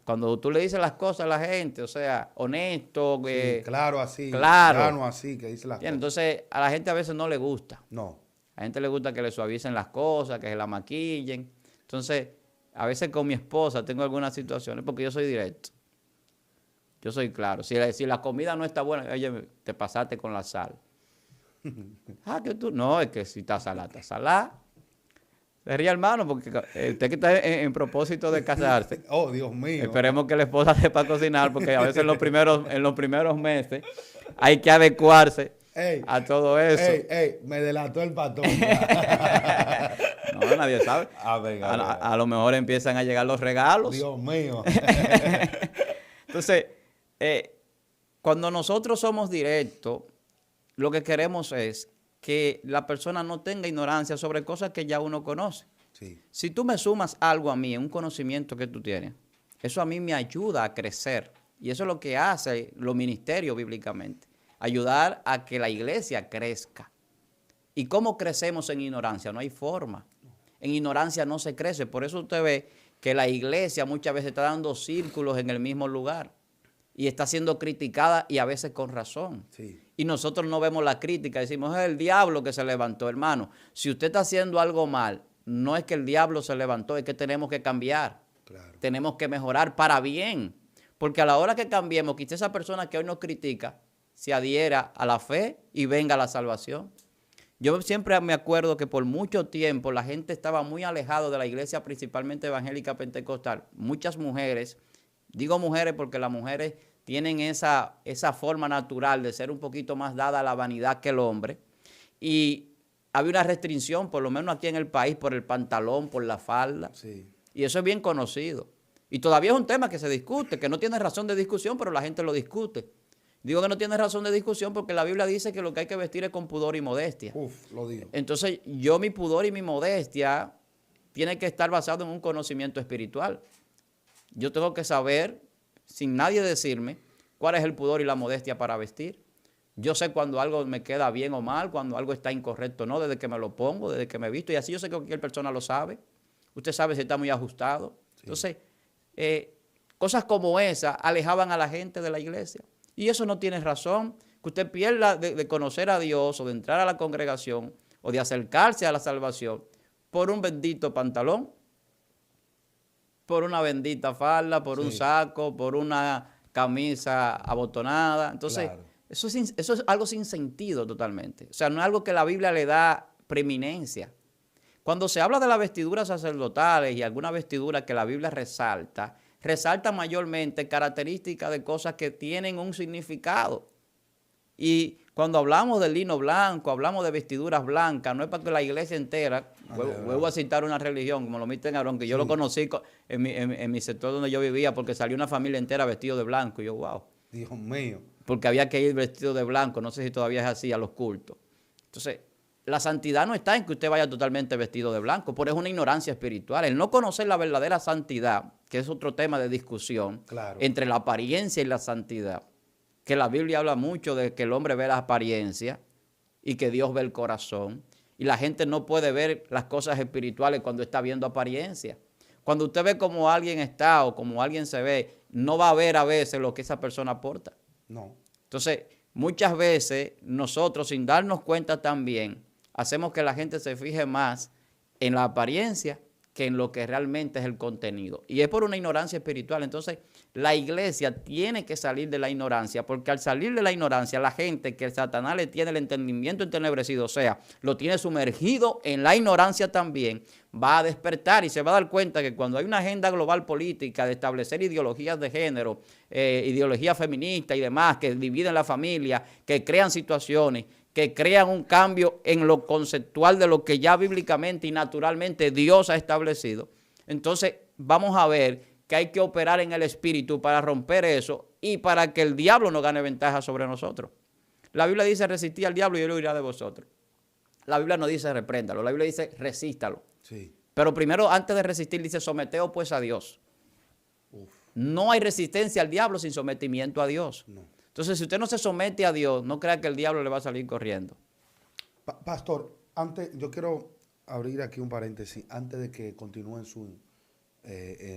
Cuando tú le dices las cosas a la gente, o sea, honesto. Sí, claro, así. Claro. Así, que dice las cosas. Entonces, a la gente a veces no le gusta. No. A la gente le gusta que le suavicen las cosas, que se la maquillen. Entonces, a veces con mi esposa tengo algunas situaciones, porque yo soy directo. Yo soy claro. Si la comida no está buena, oye, te pasaste con la sal. Que tú... No, es que si está salada, está salada. Se ríe, hermano, porque usted que está en propósito de casarse. Oh, Dios mío. Esperemos que la esposa sepa cocinar, porque a veces en los primeros meses hay que adecuarse a todo eso. Me delató el patrón. No, nadie sabe. A lo mejor empiezan a llegar los regalos. Dios mío. Entonces, cuando nosotros somos directos, lo que queremos es que la persona no tenga ignorancia sobre cosas que ya uno conoce. Sí. Si tú me sumas algo a mí, un conocimiento que tú tienes, eso a mí me ayuda a crecer. Y eso es lo que hace los ministerios bíblicamente. Ayudar a que la iglesia crezca. ¿Y cómo crecemos en ignorancia? No hay forma. En ignorancia no se crece. Por eso usted ve que la iglesia muchas veces está dando círculos en el mismo lugar. Y está siendo criticada y a veces con razón. Sí. Y nosotros no vemos la crítica, decimos, es el diablo que se levantó, hermano. Si usted está haciendo algo mal, no es que el diablo se levantó, es que tenemos que cambiar. Claro. Tenemos que mejorar para bien. Porque a la hora que cambiemos, quizá esa persona que hoy nos critica se adhiera a la fe y venga a la salvación. Yo siempre me acuerdo que por mucho tiempo la gente estaba muy alejado de la iglesia, principalmente evangélica pentecostal. Muchas mujeres, digo mujeres porque las mujeres tienen esa forma natural de ser un poquito más dada a la vanidad que el hombre. Y había una restricción, por lo menos aquí en el país, por el pantalón, por la falda. Sí. Y eso es bien conocido. Y todavía es un tema que se discute, que no tiene razón de discusión, pero la gente lo discute. Digo que no tiene razón de discusión porque la Biblia dice que lo que hay que vestir es con pudor y modestia. Lo digo. Entonces, mi pudor y mi modestia tiene que estar basado en un conocimiento espiritual. Yo tengo que saber, sin nadie decirme, cuál es el pudor y la modestia para vestir. Yo sé cuando algo me queda bien o mal, cuando algo está incorrecto o no, desde que me lo pongo, desde que me visto. Y así yo sé que cualquier persona lo sabe. Usted sabe si está muy ajustado. Sí. Entonces, cosas como esas alejaban a la gente de la iglesia. Y eso no tiene razón. Que usted pierda de conocer a Dios o de entrar a la congregación o de acercarse a la salvación por un bendito pantalón, por una bendita falda, por un saco, por una camisa abotonada. Entonces, claro, eso es algo sin sentido totalmente. O sea, no es algo que la Biblia le da preeminencia. Cuando se habla de las vestiduras sacerdotales y alguna vestidura que la Biblia resalta mayormente características de cosas que tienen un significado. Y cuando hablamos de lino blanco, hablamos de vestiduras blancas, no es para que la iglesia entera, vuelvo a citar una religión, como lo miten Aarón, que yo lo conocí en mi sector donde yo vivía, porque salió una familia entera vestido de blanco, y yo, wow. Dios mío. Porque había que ir vestido de blanco, no sé si todavía es así, a los cultos. Entonces, la santidad no está en que usted vaya totalmente vestido de blanco, pero es una ignorancia espiritual. El no conocer la verdadera santidad, que es otro tema de discusión, Claro. entre la apariencia y la santidad, que la Biblia habla mucho de que el hombre ve la apariencia y que Dios ve el corazón, y la gente no puede ver las cosas espirituales cuando está viendo apariencia. Cuando usted ve cómo alguien está o cómo alguien se ve, no va a ver a veces lo que esa persona aporta. No. Entonces, muchas veces nosotros, sin darnos cuenta también, hacemos que la gente se fije más en la apariencia que en lo que realmente es el contenido. Y es por una ignorancia espiritual. Entonces, la iglesia tiene que salir de la ignorancia, porque al salir de la ignorancia, la gente que el Satanás le tiene el entendimiento entenebrecido, o sea, lo tiene sumergido en la ignorancia también, va a despertar y se va a dar cuenta que cuando hay una agenda global política de establecer ideologías de género, ideología feminista y demás, que dividen la familia, que crean situaciones, que crean un cambio en lo conceptual de lo que ya bíblicamente y naturalmente Dios ha establecido, entonces vamos a ver que hay que operar en el espíritu para romper eso y para que el diablo no gane ventaja sobre nosotros. La Biblia dice resistid al diablo y él huirá de vosotros. La Biblia no dice repréndalo, la Biblia dice resístalo. Sí. Pero primero, antes de resistir, dice someteos pues a Dios. Uf. No hay resistencia al diablo sin sometimiento a Dios. No. Entonces, si usted no se somete a Dios, no crea que el diablo le va a salir corriendo. Pastor, antes, yo quiero abrir aquí un paréntesis antes de que continúen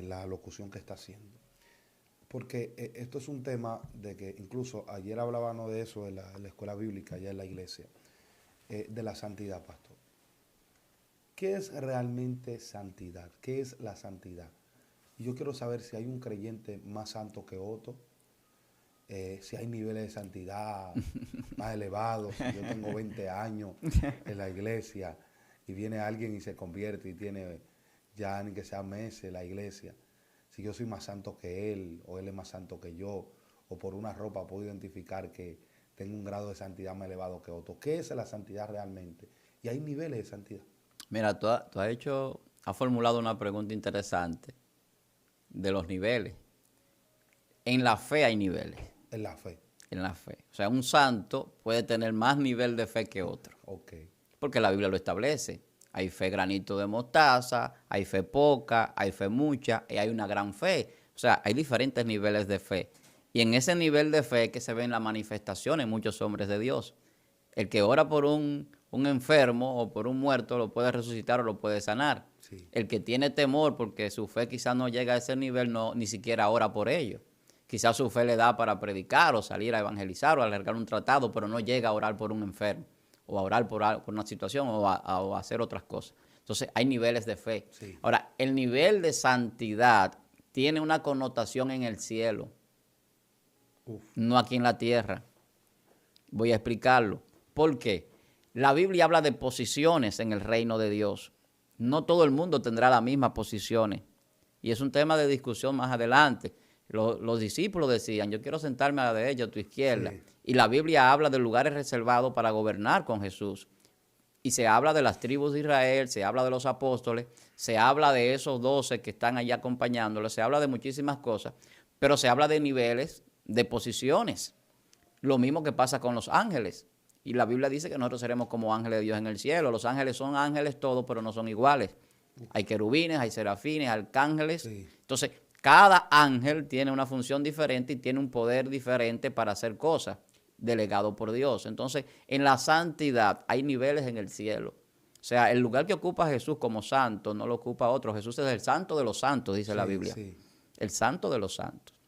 la locución que está haciendo. Porque esto es un tema de que incluso ayer hablábamos de eso en la escuela bíblica, allá en la iglesia, de la santidad, pastor. ¿Qué es realmente santidad? ¿Qué es la santidad? Y yo quiero saber si hay un creyente más santo que otro, si hay niveles de santidad más elevados, si yo tengo 20 años en la iglesia y viene alguien y se convierte y tiene ya ni que sea meses en la iglesia, si yo soy más santo que él o él es más santo que yo, o por una ropa puedo identificar que tengo un grado de santidad más elevado que otro. ¿Qué es la santidad realmente? Y hay niveles de santidad. Mira, tú has formulado una pregunta interesante de los niveles. En la fe hay niveles. En la fe. En la fe. O sea, un santo puede tener más nivel de fe que otro. Ok. Porque la Biblia lo establece. Hay fe granito de mostaza, hay fe poca, hay fe mucha y hay una gran fe. O sea, hay diferentes niveles de fe. Y en ese nivel de fe que se ven las manifestaciones en muchos hombres de Dios. El que ora por un enfermo o por un muerto lo puede resucitar o lo puede sanar. Sí. El que tiene temor porque su fe quizás no llega a ese nivel, ni siquiera ora por ello. Quizás su fe le da para predicar o salir a evangelizar o alargar un tratado, pero no llega a orar por un enfermo o a orar por una situación o a hacer otras cosas. Entonces hay niveles de fe. Sí. Ahora, el nivel de santidad tiene una connotación en el cielo, no aquí en la tierra. Voy a explicarlo. ¿Por qué? La Biblia habla de posiciones en el reino de Dios. No todo el mundo tendrá las mismas posiciones. Y es un tema de discusión más adelante. Los discípulos decían, yo quiero sentarme a la derecha, a tu izquierda. Sí. Y la Biblia habla de lugares reservados para gobernar con Jesús. Y se habla de las tribus de Israel, se habla de los apóstoles, se habla de esos 12 que están allí acompañándoles, se habla de muchísimas cosas, pero se habla de niveles, de posiciones. Lo mismo que pasa con los ángeles. Y la Biblia dice que nosotros seremos como ángeles de Dios en el cielo. Los ángeles son ángeles todos, pero no son iguales. Hay querubines, hay serafines, arcángeles. Sí. Entonces, cada ángel tiene una función diferente y tiene un poder diferente para hacer cosas, delegado por Dios. Entonces, en la santidad hay niveles en el cielo. O sea, el lugar que ocupa Jesús como santo no lo ocupa otro. Jesús es el santo de los santos, dice la Biblia. Sí. El santo de los santos.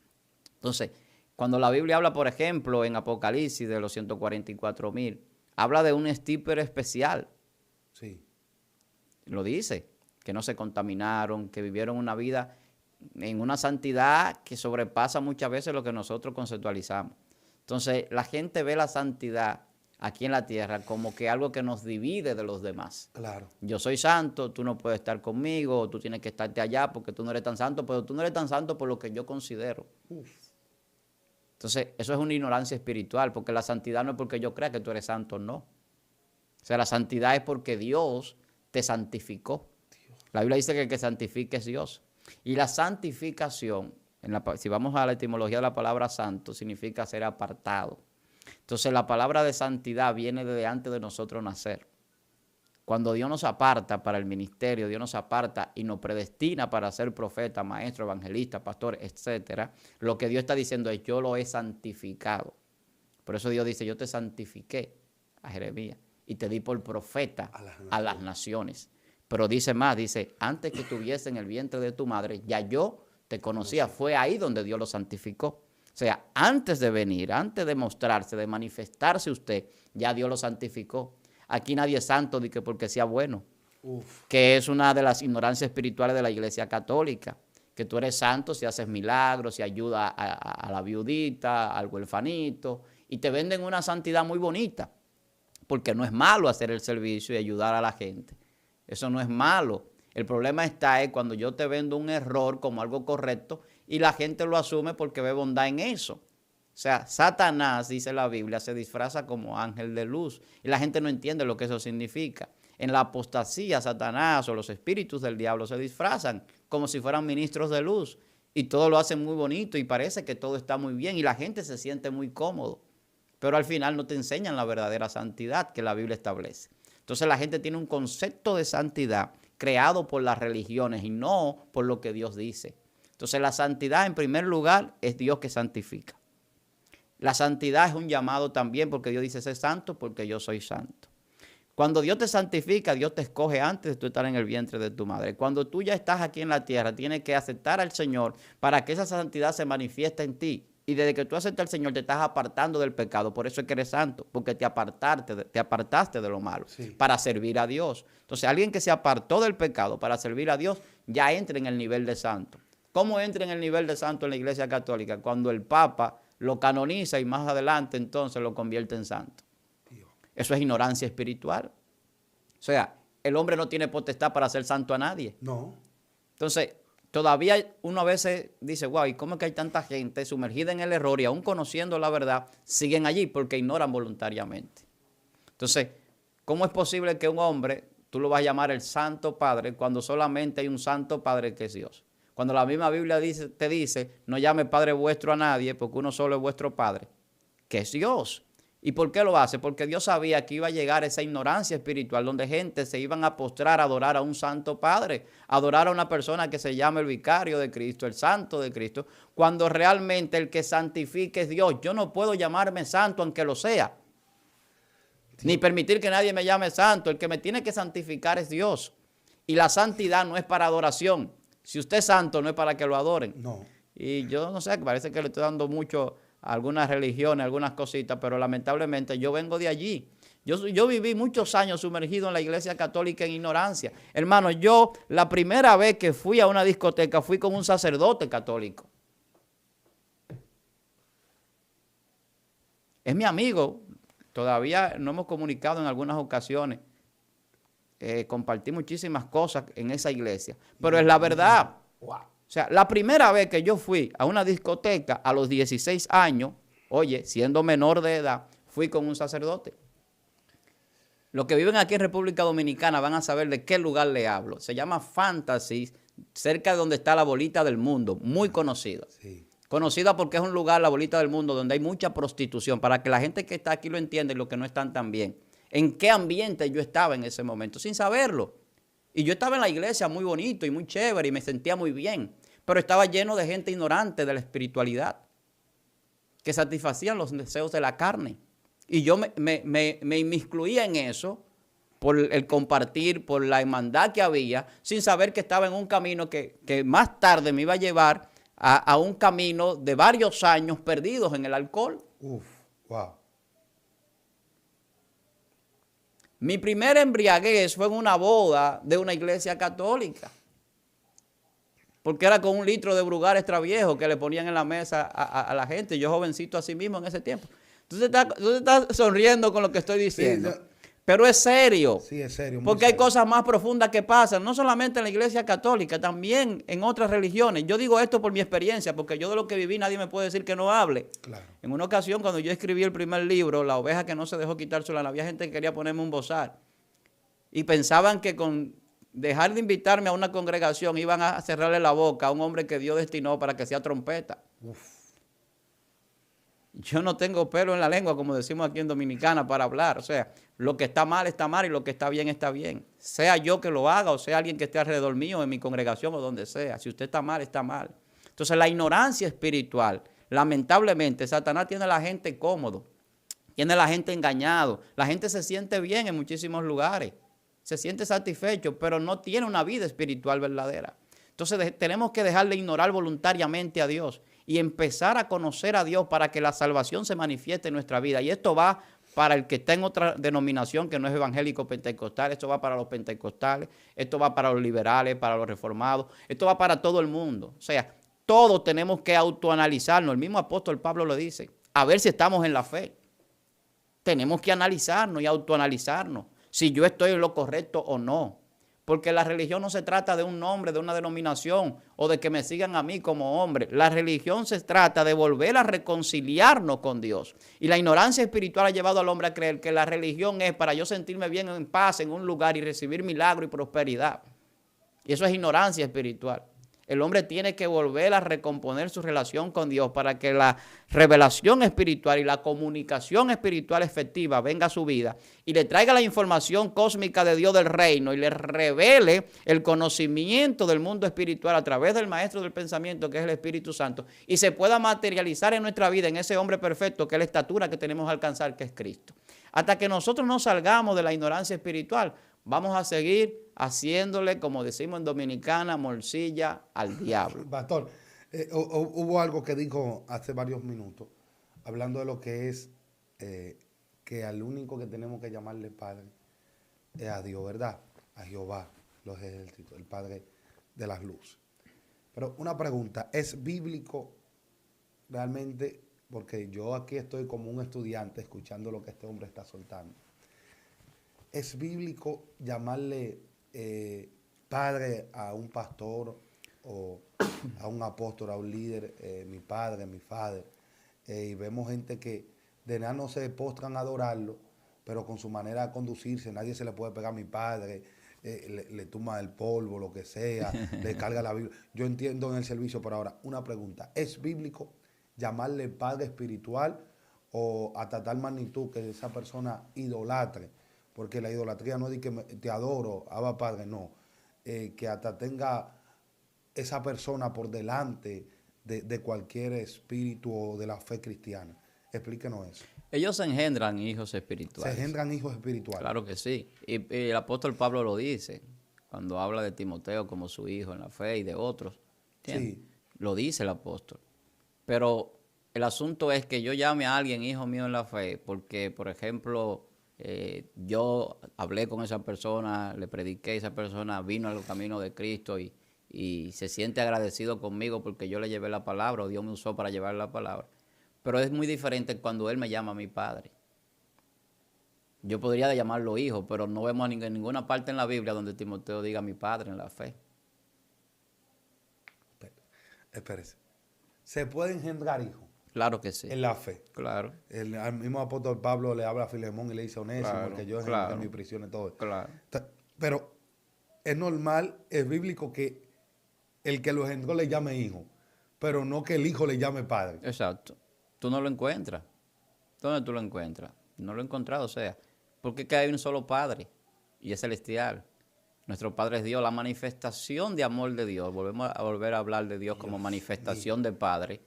Entonces, cuando la Biblia habla, por ejemplo, en Apocalipsis de los 144,000, habla de un estíper especial. Sí. Lo dice, que no se contaminaron, que vivieron una vida en una santidad que sobrepasa muchas veces lo que nosotros conceptualizamos. Entonces, la gente ve la santidad aquí en la tierra como que algo que nos divide de los demás. Claro. Yo soy santo, tú no puedes estar conmigo, tú tienes que estarte allá porque tú no eres tan santo, pero tú no eres tan santo por lo que yo considero. Entonces, eso es una ignorancia espiritual, porque la santidad no es porque yo crea que tú eres santo o no. O sea, la santidad es porque Dios te santificó. La Biblia dice que el que santifique es Dios. Y la santificación, si vamos a la etimología de la palabra santo, significa ser apartado. Entonces, la palabra de santidad viene desde antes de nosotros nacer. Cuando Dios nos aparta para el ministerio, Dios nos aparta y nos predestina para ser profeta, maestro, evangelista, pastor, etcétera, lo que Dios está diciendo es: yo lo he santificado. Por eso Dios dice: yo te santifiqué, a Jeremías, y te di por profeta a las naciones. Pero dice más, dice: antes que estuviese en el vientre de tu madre, ya yo te conocía. Fue ahí donde Dios lo santificó. O sea, antes de venir, antes de mostrarse, de manifestarse usted, ya Dios lo santificó. Aquí nadie es santo de que porque sea bueno. Que es una de las ignorancias espirituales de la Iglesia Católica. Que tú eres santo si haces milagros, si ayudas a la viudita, al huerfanito. Y te venden una santidad muy bonita. Porque no es malo hacer el servicio y ayudar a la gente. Eso no es malo. El problema está cuando yo te vendo un error como algo correcto y la gente lo asume porque ve bondad en eso. O sea, Satanás, dice la Biblia, se disfraza como ángel de luz y la gente no entiende lo que eso significa. En la apostasía, Satanás o los espíritus del diablo se disfrazan como si fueran ministros de luz y todo lo hacen muy bonito y parece que todo está muy bien y la gente se siente muy cómodo. Pero al final no te enseñan la verdadera santidad que la Biblia establece. Entonces la gente tiene un concepto de santidad creado por las religiones y no por lo que Dios dice. Entonces la santidad, en primer lugar, es Dios que santifica. La santidad es un llamado también porque Dios dice: sé santo porque yo soy santo. Cuando Dios te santifica, Dios te escoge antes de tú estar en el vientre de tu madre. Cuando tú ya estás aquí en la tierra, tienes que aceptar al Señor para que esa santidad se manifieste en ti. Y desde que tú aceptas al Señor, te estás apartando del pecado. Por eso es que eres santo, porque te apartaste de lo malo, para servir a Dios. Entonces, alguien que se apartó del pecado para servir a Dios, ya entra en el nivel de santo. ¿Cómo entra en el nivel de santo en la Iglesia Católica? Cuando el Papa lo canoniza y más adelante entonces lo convierte en santo. Eso es ignorancia espiritual. O sea, el hombre no tiene potestad para hacer santo a nadie. No. Entonces, todavía uno a veces dice: wow, ¿y cómo es que hay tanta gente sumergida en el error y aún conociendo la verdad, siguen allí porque ignoran voluntariamente? Entonces, ¿cómo es posible que un hombre, tú lo vas a llamar el Santo Padre, cuando solamente hay un Santo Padre que es Dios? Cuando la misma Biblia te dice: no llame Padre vuestro a nadie, porque uno solo es vuestro Padre, que es Dios. ¿Y por qué lo hace? Porque Dios sabía que iba a llegar esa ignorancia espiritual donde gente se iban a postrar a adorar a un Santo Padre, a adorar a una persona que se llama el vicario de Cristo, el Santo de Cristo, cuando realmente el que santifique es Dios. Yo no puedo llamarme santo aunque lo sea, ni permitir que nadie me llame santo. El que me tiene que santificar es Dios. Y la santidad no es para adoración. Si usted es santo, no es para que lo adoren. No. Y yo no sé, parece que le estoy dando mucho a algunas religiones, algunas cositas, pero lamentablemente yo vengo de allí. Yo viví muchos años sumergido en la Iglesia Católica en ignorancia. Hermano, yo la primera vez que fui a una discoteca fui con un sacerdote católico. Es mi amigo. Todavía no hemos comunicado en algunas ocasiones. Compartí muchísimas cosas en esa iglesia. Pero es la verdad. Wow. O sea, la primera vez que yo fui a una discoteca a los 16 años, oye, siendo menor de edad, fui con un sacerdote. Los que viven aquí en República Dominicana van a saber de qué lugar le hablo. Se llama Fantasy, cerca de donde está la bolita del mundo, muy conocida. Sí. Conocida porque es un lugar, la bolita del mundo, donde hay mucha prostitución, para que la gente que está aquí lo entienda y los que no están tan bien. ¿En qué ambiente yo estaba en ese momento? Sin saberlo. Y yo estaba en la iglesia muy bonito y muy chévere y me sentía muy bien, pero estaba lleno de gente ignorante de la espiritualidad, que satisfacían los deseos de la carne. Y yo me inmiscuía en eso por el compartir, por la hermandad que había, sin saber que estaba en un camino que más tarde me iba a llevar a un camino de varios años perdidos en el alcohol. Wow. Mi primera embriaguez fue en una boda de una iglesia católica. Porque era con 1 litro de Brugal extra viejo que le ponían en la mesa a la gente. Yo jovencito así mismo en ese tiempo. Tú estás sonriendo con lo que estoy diciendo. Sí, pero es serio. Sí, es serio. Porque hay cosas más profundas que pasan. No solamente en la iglesia católica, también en otras religiones. Yo digo esto por mi experiencia, porque yo de lo que viví nadie me puede decir que no hable. Claro. En una ocasión, cuando yo escribí el primer libro, La oveja que no se dejó quitar sola, había gente que quería ponerme un bozal. Y pensaban que con dejar de invitarme a una congregación iban a cerrarle la boca a un hombre que Dios destinó para que sea trompeta. Yo no tengo pelo en la lengua, como decimos aquí en Dominicana, para hablar. O sea, lo que está mal y lo que está bien está bien. Sea yo que lo haga o sea alguien que esté alrededor mío, en mi congregación o donde sea. Si usted está mal, está mal. Entonces, la ignorancia espiritual, lamentablemente, Satanás tiene a la gente cómodo, tiene a la gente engañado. La gente se siente bien en muchísimos lugares, se siente satisfecho, pero no tiene una vida espiritual verdadera. Entonces, tenemos que dejar de ignorar voluntariamente a Dios y empezar a conocer a Dios para que la salvación se manifieste en nuestra vida. Y esto va para el que está en otra denominación que no es evangélico pentecostal, esto va para los pentecostales, esto va para los liberales, para los reformados, esto va para todo el mundo. O sea, todos tenemos que autoanalizarnos. El mismo apóstol Pablo lo dice, a ver si estamos en la fe. Tenemos que analizarnos y autoanalizarnos, si yo estoy en lo correcto o no. Porque la religión no se trata de un nombre, de una denominación o de que me sigan a mí como hombre. La religión se trata de volver a reconciliarnos con Dios. Y la ignorancia espiritual ha llevado al hombre a creer que la religión es para yo sentirme bien en paz en un lugar y recibir milagro y prosperidad. Y eso es ignorancia espiritual. El hombre tiene que volver a recomponer su relación con Dios para que la revelación espiritual y la comunicación espiritual efectiva venga a su vida y le traiga la información cósmica de Dios del reino y le revele el conocimiento del mundo espiritual a través del maestro del pensamiento que es el Espíritu Santo y se pueda materializar en nuestra vida en ese hombre perfecto que es la estatura que tenemos que alcanzar, que es Cristo. Hasta que nosotros no salgamos de la ignorancia espiritual, vamos a seguir haciéndole, como decimos en Dominicana, morcilla al diablo. Pastor, hubo algo que dijo hace varios minutos, hablando de lo que es que al único que tenemos que llamarle Padre es a Dios, ¿verdad? A Jehová, los ejércitos, el Padre de las luces. Pero una pregunta, ¿es bíblico realmente? Porque yo aquí estoy como un estudiante escuchando lo que este hombre está soltando. ¿Es bíblico llamarle padre a un pastor o a un apóstol, a un líder, mi padre, mi padre? Y vemos gente que de nada no se postran a adorarlo, pero con su manera de conducirse, nadie se le puede pegar a mi padre, le tumba el polvo, lo que sea, le carga la Biblia. Yo entiendo en el servicio, pero ahora, una pregunta, ¿es bíblico llamarle padre espiritual o hasta tal magnitud que esa persona idolatre? Porque la idolatría no es de que te adoro, Abba Padre, no. Que hasta tenga esa persona por delante de cualquier espíritu o de la fe cristiana. Explíquenos eso. Ellos engendran hijos espirituales. Se engendran hijos espirituales. Claro que sí. Y el apóstol Pablo lo dice cuando habla de Timoteo como su hijo en la fe y de otros. ¿Entiendes? Sí. Lo dice el apóstol. Pero el asunto es que yo llame a alguien hijo mío en la fe porque, por ejemplo, yo hablé con esa persona, le prediqué, esa persona vino al camino de Cristo y se siente agradecido conmigo porque yo le llevé la palabra o Dios me usó para llevar la palabra. Pero es muy diferente cuando Él me llama a mi padre. Yo podría llamarlo hijo, pero no vemos en ninguna parte en la Biblia donde Timoteo diga mi padre en la fe. Espérese. ¿Se puede engendrar hijos? Claro que sí. En la fe. Claro. El mismo apóstol Pablo le habla a Filemón y le dice a Onésimo, claro, que yo en mi prisión y todo. Claro. Pero es normal, es bíblico que el que lo engendró le llame hijo, pero no que el hijo le llame padre. Exacto. Tú no lo encuentras. ¿Dónde tú lo encuentras? No lo he encontrado, o sea, porque es que hay un solo Padre y es celestial. Nuestro Padre es Dios, la manifestación de amor de Dios. Volvemos a volver a hablar de Dios como manifestación de Padre.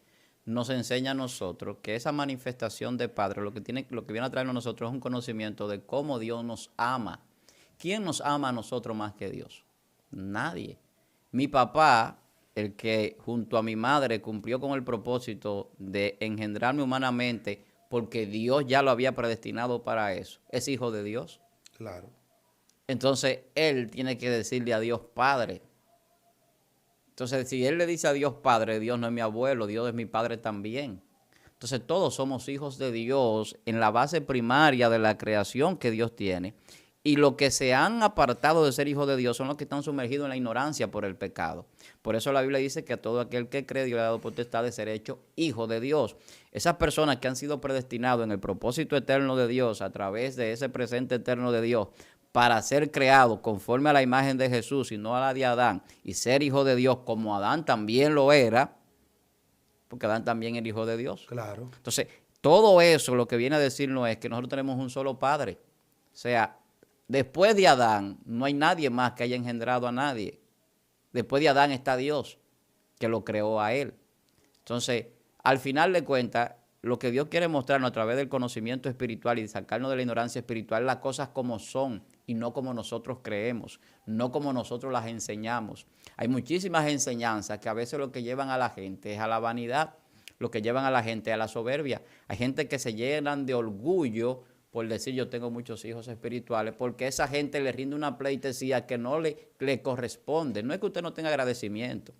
Nos enseña a nosotros que esa manifestación de Padre, lo que viene a traernos a nosotros es un conocimiento de cómo Dios nos ama. ¿Quién nos ama a nosotros más que Dios? Nadie. Mi papá, el que junto a mi madre cumplió con el propósito de engendrarme humanamente, porque Dios ya lo había predestinado para eso, es hijo de Dios. Claro. Entonces, él tiene que decirle a Dios Padre. Entonces, si él le dice a Dios Padre, Dios no es mi abuelo, Dios es mi Padre también. Entonces, todos somos hijos de Dios en la base primaria de la creación que Dios tiene. Y los que se han apartado de ser hijos de Dios son los que están sumergidos en la ignorancia por el pecado. Por eso la Biblia dice que a todo aquel que cree Dios le ha dado potestad de ser hecho hijo de Dios. Esas personas que han sido predestinados en el propósito eterno de Dios, a través de ese presente eterno de Dios, para ser creados conforme a la imagen de Jesús y no a la de Adán, y ser hijo de Dios como Adán también lo era, porque Adán también era hijo de Dios. Claro. Entonces, Todo eso lo que viene a decirnos es que nosotros tenemos un solo Padre. O sea, después de Adán no hay nadie más que haya engendrado a nadie. Después de Adán está Dios, que lo creó a él. Entonces, al final de cuentas, lo que Dios quiere mostrarnos a través del conocimiento espiritual y sacarnos de la ignorancia espiritual, las cosas como son y no como nosotros creemos, no como nosotros las enseñamos. Hay muchísimas enseñanzas que a veces lo que llevan a la gente es a la vanidad, lo que llevan a la gente a la soberbia. Hay gente que se llenan de orgullo por decir yo tengo muchos hijos espirituales, porque esa gente le rinde una pleitesía que no le corresponde. No es que usted no tenga agradecimiento.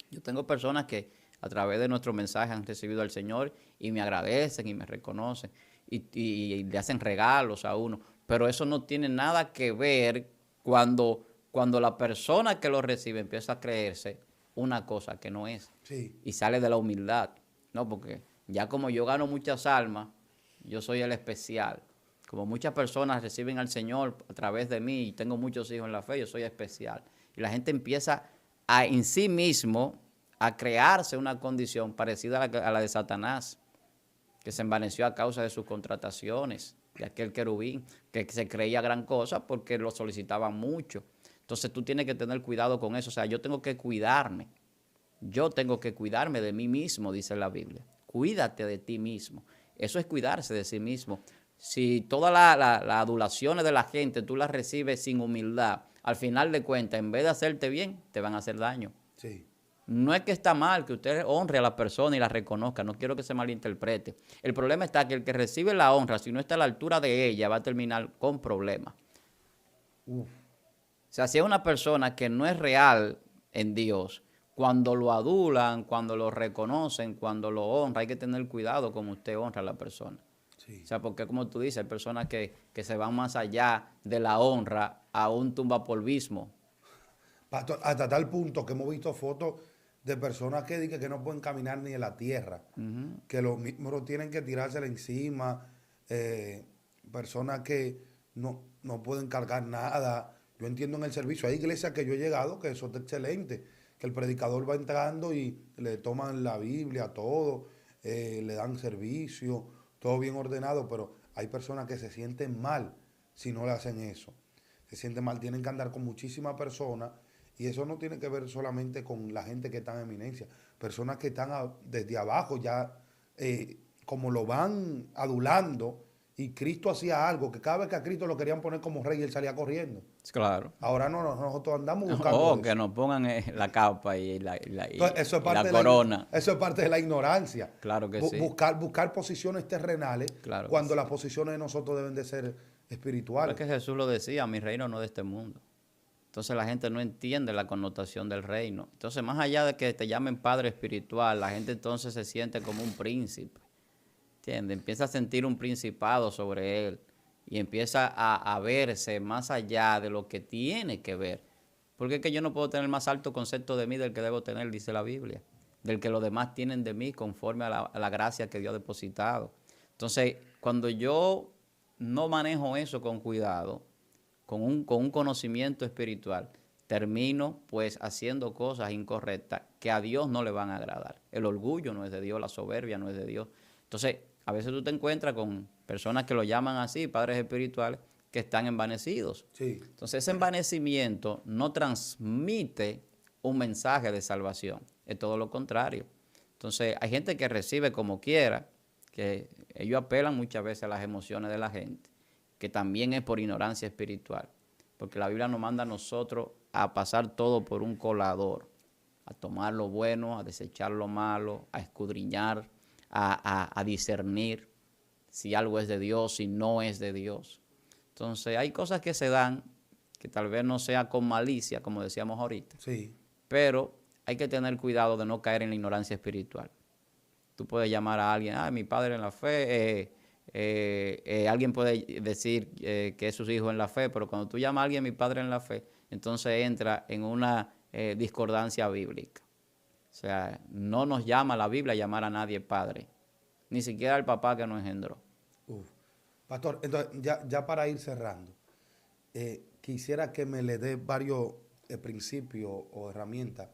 Yo tengo personas que a través de nuestro mensaje han recibido al Señor y me agradecen y me reconocen y le hacen regalos a uno. Pero eso no tiene nada que ver cuando la persona que lo recibe empieza a creerse una cosa que no es. Sí. Y sale de la humildad. No, porque ya como yo gano muchas almas, yo soy el especial. Como muchas personas reciben al Señor a través de mí y tengo muchos hijos en la fe, yo soy especial. Y la gente empieza en sí mismo a crearse una condición parecida a la de Satanás, que se envaneció a causa de sus contrataciones, de aquel querubín, que se creía gran cosa porque lo solicitaban mucho. Entonces tú tienes que tener cuidado con eso. O sea, yo tengo que cuidarme. Yo tengo que cuidarme de mí mismo, dice la Biblia. Cuídate de ti mismo. Eso es cuidarse de sí mismo. Si todas las adulaciones de la gente tú las recibes sin humildad, al final de cuentas, en vez de hacerte bien, te van a hacer daño. Sí. No es que está mal que usted honre a la persona y la reconozca, no quiero que se malinterprete. El problema está que el que recibe la honra, si no está a la altura de ella, va a terminar con problemas. O sea, si es una persona que no es real en Dios, cuando lo adulan, cuando lo reconocen, cuando lo honran, hay que tener cuidado como usted honra a la persona. Sí. O sea, porque como tú dices, hay personas que se van más allá de la honra a un tumbapolvismo. Pastor, hasta tal punto que hemos visto fotos de personas que dicen que no pueden caminar ni en la tierra, que los mismos tienen que tirársela encima, personas que no pueden cargar nada. Yo entiendo en el servicio, hay iglesias que yo he llegado que eso está excelente, que el predicador va entrando y le toman la Biblia, todo, le dan servicio, todo bien ordenado, pero hay personas que se sienten mal si no le hacen eso. Se sienten mal, tienen que andar con muchísimas personas. Y eso no tiene que ver solamente con la gente que está en eminencia. Personas que están desde abajo ya, como lo van adulando, y Cristo hacía algo, que cada vez que a Cristo lo querían poner como rey, él salía corriendo. Claro. Ahora no, nosotros andamos buscando Oh, eso. que nos pongan la capa y la Entonces, eso es parte corona. eso es parte de la ignorancia. Claro que sí. Buscar posiciones terrenales Claro cuando que las posiciones de nosotros deben de ser espirituales. Pero es que Jesús lo decía, mi reino no es de este mundo. Entonces la gente no entiende la connotación del reino. Entonces, más allá de que te llamen padre espiritual, la gente entonces se siente como un príncipe. ¿Entiendes? Empieza a sentir un principado sobre él y empieza a verse más allá de lo que tiene que ver. Porque es que yo no puedo tener más alto concepto de mí del que debo tener, dice la Biblia. Del que los demás tienen de mí conforme a la gracia que Dios ha depositado. Entonces, cuando yo no manejo eso con cuidado, con un conocimiento espiritual, termino pues haciendo cosas incorrectas que a Dios no le van a agradar. El orgullo no es de Dios, la soberbia no es de Dios. Entonces, a veces tú te encuentras con personas que lo llaman así, padres espirituales, que están envanecidos. Sí. Entonces, ese envanecimiento no transmite un mensaje de salvación, es todo lo contrario. Entonces, hay gente que recibe como quiera, que ellos apelan muchas veces a las emociones de la gente, que también es por ignorancia espiritual, porque la Biblia nos manda a nosotros a pasar todo por un colador, a tomar lo bueno, a desechar lo malo, a escudriñar, a discernir si algo es de Dios, si no es de Dios. Entonces hay cosas que se dan que tal vez no sea con malicia, como decíamos ahorita, Sí. pero hay que tener cuidado de no caer en la ignorancia espiritual. Tú puedes llamar a alguien, mi padre en la fe, alguien puede decir que es sus hijos en la fe, pero cuando tú llamas a alguien mi padre en la fe, entonces entra en una discordancia bíblica. O sea, no nos llama la Biblia a llamar a nadie padre, ni siquiera al papá que nos engendró. Pastor, entonces ya para ir cerrando, quisiera que me le dé varios principios o herramientas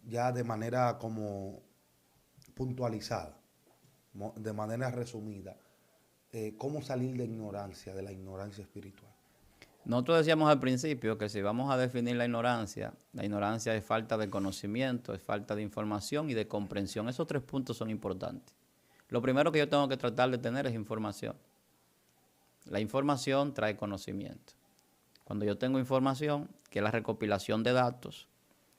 ya de manera como puntualizada. de manera resumida, cómo salir de la ignorancia espiritual. Nosotros decíamos al principio que si vamos a definir la ignorancia es falta de conocimiento, es falta de información y de comprensión. Esos 3 puntos son importantes. Lo primero que yo tengo que tratar de tener es información. La información trae conocimiento. Cuando yo tengo información, que es la recopilación de datos,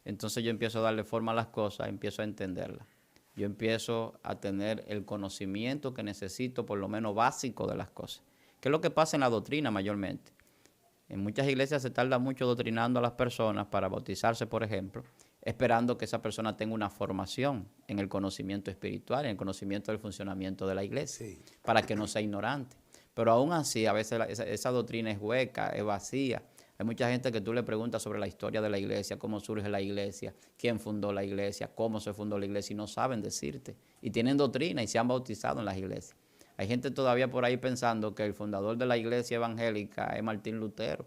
entonces yo empiezo a darle forma a las cosas, empiezo a entenderlas. Yo empiezo a tener el conocimiento que necesito, por lo menos básico, de las cosas. ¿Qué es lo que pasa en la doctrina mayormente? En muchas iglesias se tarda mucho doctrinando a las personas para bautizarse, por ejemplo, esperando que esa persona tenga una formación en el conocimiento espiritual, en el conocimiento del funcionamiento de la iglesia, sí, para que no sea ignorante. Pero aún así, a veces esa doctrina es hueca, es vacía. Hay mucha gente que tú le preguntas sobre la historia de la iglesia, cómo surge la iglesia, quién fundó la iglesia, cómo se fundó la iglesia, y no saben decirte. Y tienen doctrina y se han bautizado en las iglesias. Hay gente todavía por ahí pensando que el fundador de la iglesia evangélica es Martín Lutero.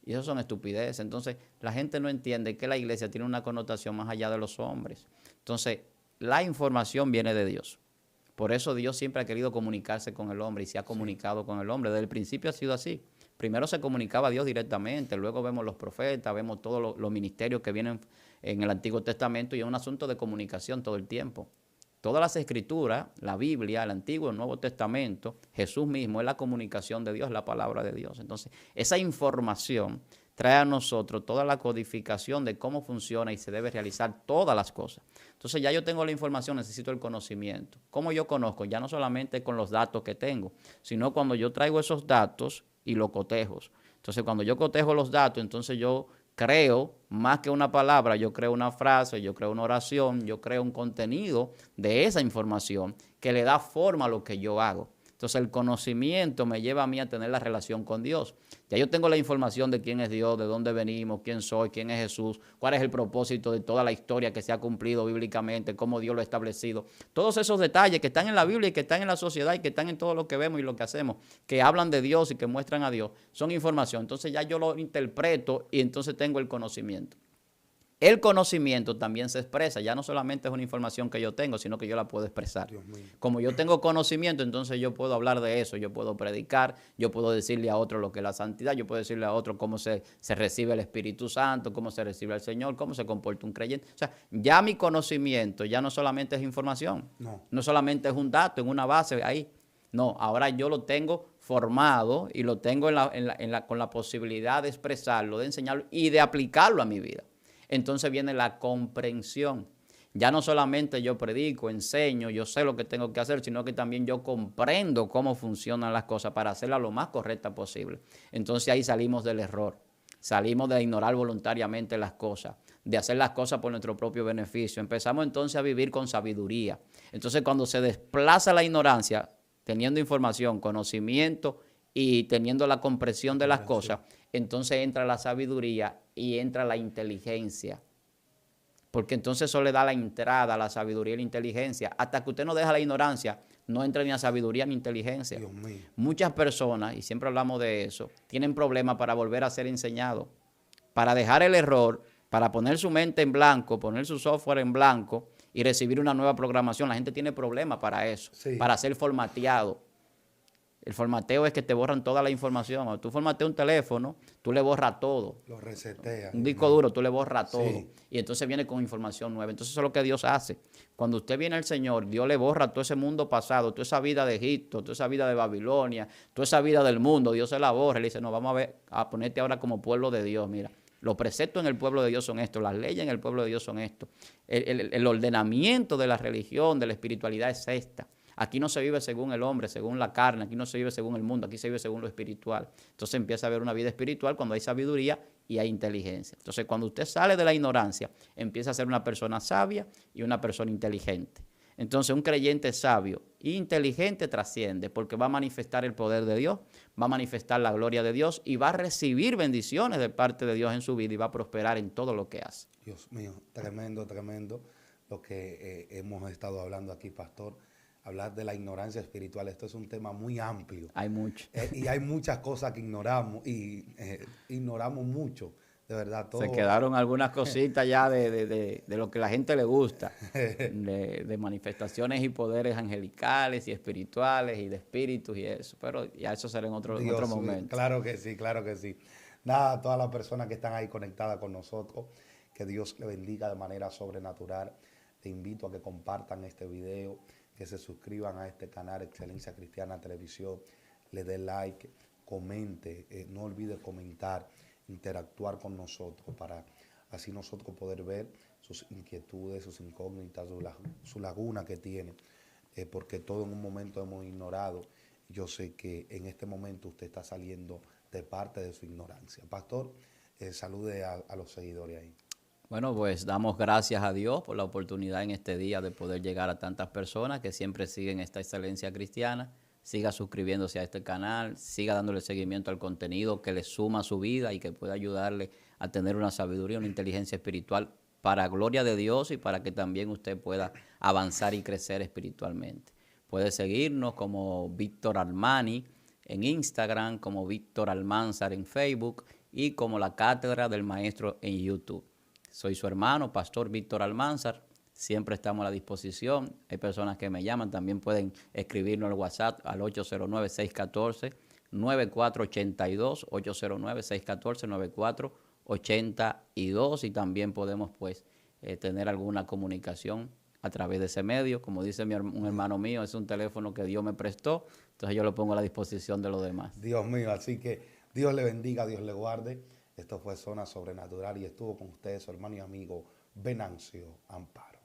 Y eso son estupideces. Entonces, la gente no entiende que la iglesia tiene una connotación más allá de los hombres. Entonces, la información viene de Dios. Por eso Dios siempre ha querido comunicarse con el hombre y se ha comunicado con el hombre. Desde el principio ha sido así. Primero se comunicaba a Dios directamente, luego vemos los profetas, vemos todos los ministerios que vienen en el Antiguo Testamento y es un asunto de comunicación todo el tiempo. Todas las escrituras, la Biblia, el Antiguo y el Nuevo Testamento, Jesús mismo es la comunicación de Dios, la palabra de Dios. Entonces, esa información trae a nosotros toda la codificación de cómo funciona y se debe realizar todas las cosas. Entonces, ya yo tengo la información, necesito el conocimiento. ¿Cómo yo conozco? Ya no solamente con los datos que tengo, sino cuando yo traigo esos datos y los cotejo. Entonces, cuando yo cotejo los datos, entonces yo creo, más que una palabra, yo creo una frase, yo creo una oración, yo creo un contenido de esa información que le da forma a lo que yo hago. Entonces el conocimiento me lleva a mí a tener la relación con Dios. Ya yo tengo la información de quién es Dios, de dónde venimos, quién soy, quién es Jesús, cuál es el propósito de toda la historia que se ha cumplido bíblicamente, cómo Dios lo ha establecido. Todos esos detalles que están en la Biblia y que están en la sociedad y que están en todo lo que vemos y lo que hacemos, que hablan de Dios y que muestran a Dios, son información. Entonces ya yo lo interpreto y entonces tengo el conocimiento. El conocimiento también se expresa, ya no solamente es una información que yo tengo, sino que yo la puedo expresar. Como yo tengo conocimiento, entonces yo puedo hablar de eso, yo puedo predicar, yo puedo decirle a otro lo que es la santidad, yo puedo decirle a otro cómo se recibe el Espíritu Santo, cómo se recibe el Señor, cómo se comporta un creyente. O sea, ya mi conocimiento ya no solamente es información, no solamente es un dato en una base ahí. No, ahora yo lo tengo formado y lo tengo con la posibilidad de expresarlo, de enseñarlo y de aplicarlo a mi vida. Entonces viene la comprensión. Ya no solamente yo predico, enseño, yo sé lo que tengo que hacer, sino que también yo comprendo cómo funcionan las cosas para hacerlas lo más correcta posible. Entonces ahí salimos del error, salimos de ignorar voluntariamente las cosas, de hacer las cosas por nuestro propio beneficio. Empezamos entonces a vivir con sabiduría. Entonces cuando se desplaza la ignorancia, teniendo información, conocimiento y teniendo la comprensión de las cosas, entonces entra la sabiduría y entra la inteligencia. Porque entonces eso le da la entrada a la sabiduría y la inteligencia. Hasta que usted no deja la ignorancia, no entra ni a sabiduría ni inteligencia. Dios mío. Muchas personas, y siempre hablamos de eso, tienen problemas para volver a ser enseñados. Para dejar el error, para poner su mente en blanco, poner su software en blanco y recibir una nueva programación. La gente tiene problemas para eso, para ser formateado. El formateo es que te borran toda la información. Cuando tú formateas un teléfono, tú le borras todo. Lo reseteas. Un disco duro, tú le borras todo. Y entonces viene con información nueva. Entonces eso es lo que Dios hace. Cuando usted viene al Señor, Dios le borra todo ese mundo pasado, toda esa vida de Egipto, toda esa vida de Babilonia, toda esa vida del mundo. Dios se la borra. Le dice, no, vamos a ponerte ahora como pueblo de Dios. Mira, los preceptos en el pueblo de Dios son estos, las leyes en el pueblo de Dios son estos. El ordenamiento de la religión, de la espiritualidad es esta. Aquí no se vive según el hombre, según la carne, aquí no se vive según el mundo, aquí se vive según lo espiritual. Entonces empieza a haber una vida espiritual cuando hay sabiduría y hay inteligencia. Entonces cuando usted sale de la ignorancia, empieza a ser una persona sabia y una persona inteligente. Entonces un creyente sabio e inteligente trasciende porque va a manifestar el poder de Dios, va a manifestar la gloria de Dios y va a recibir bendiciones de parte de Dios en su vida y va a prosperar en todo lo que hace. Dios mío, tremendo, tremendo lo que hemos estado hablando aquí, pastor. Hablar de la ignorancia espiritual, esto es un tema muy amplio. Hay mucho. Y hay muchas cosas que ignoramos y ignoramos mucho de verdad, todo. Se quedaron algunas cositas ya de lo que la gente le gusta, de manifestaciones y poderes angelicales y espirituales y de espíritus y eso, pero ya eso será en otro momento. Claro que sí, claro que sí. Nada, a todas las personas que están ahí conectadas con nosotros, que Dios le bendiga de manera sobrenatural. Te invito a que compartan este video, que se suscriban a este canal Excelencia Cristiana Televisión, le dé like, comente, no olvide comentar, interactuar con nosotros para así nosotros poder ver sus inquietudes, sus incógnitas, su laguna que tiene, porque todo en un momento hemos ignorado. Yo sé que en este momento usted está saliendo de parte de su ignorancia. Pastor, salude a los seguidores ahí. Bueno, pues damos gracias a Dios por la oportunidad en este día de poder llegar a tantas personas que siempre siguen esta Excelencia Cristiana. Siga suscribiéndose a este canal, siga dándole seguimiento al contenido que le suma a su vida y que pueda ayudarle a tener una sabiduría, una inteligencia espiritual para gloria de Dios y para que también usted pueda avanzar y crecer espiritualmente. Puede seguirnos como Víctor Armani en Instagram, como Víctor Almanzar en Facebook y como La Cátedra del Maestro en YouTube. Soy su hermano, Pastor Víctor Almanzar. Siempre estamos a la disposición. Hay personas que me llaman, también pueden escribirnos al WhatsApp al 809-614-9482, 809-614-9482 y también podemos pues tener alguna comunicación a través de ese medio. Como dice un hermano mío, es un teléfono que Dios me prestó, entonces yo lo pongo a la disposición de los demás. Dios mío, así que Dios le bendiga, Dios le guarde. Esto fue Zona Sobrenatural y estuvo con ustedes su hermano y amigo Venancio Amparo.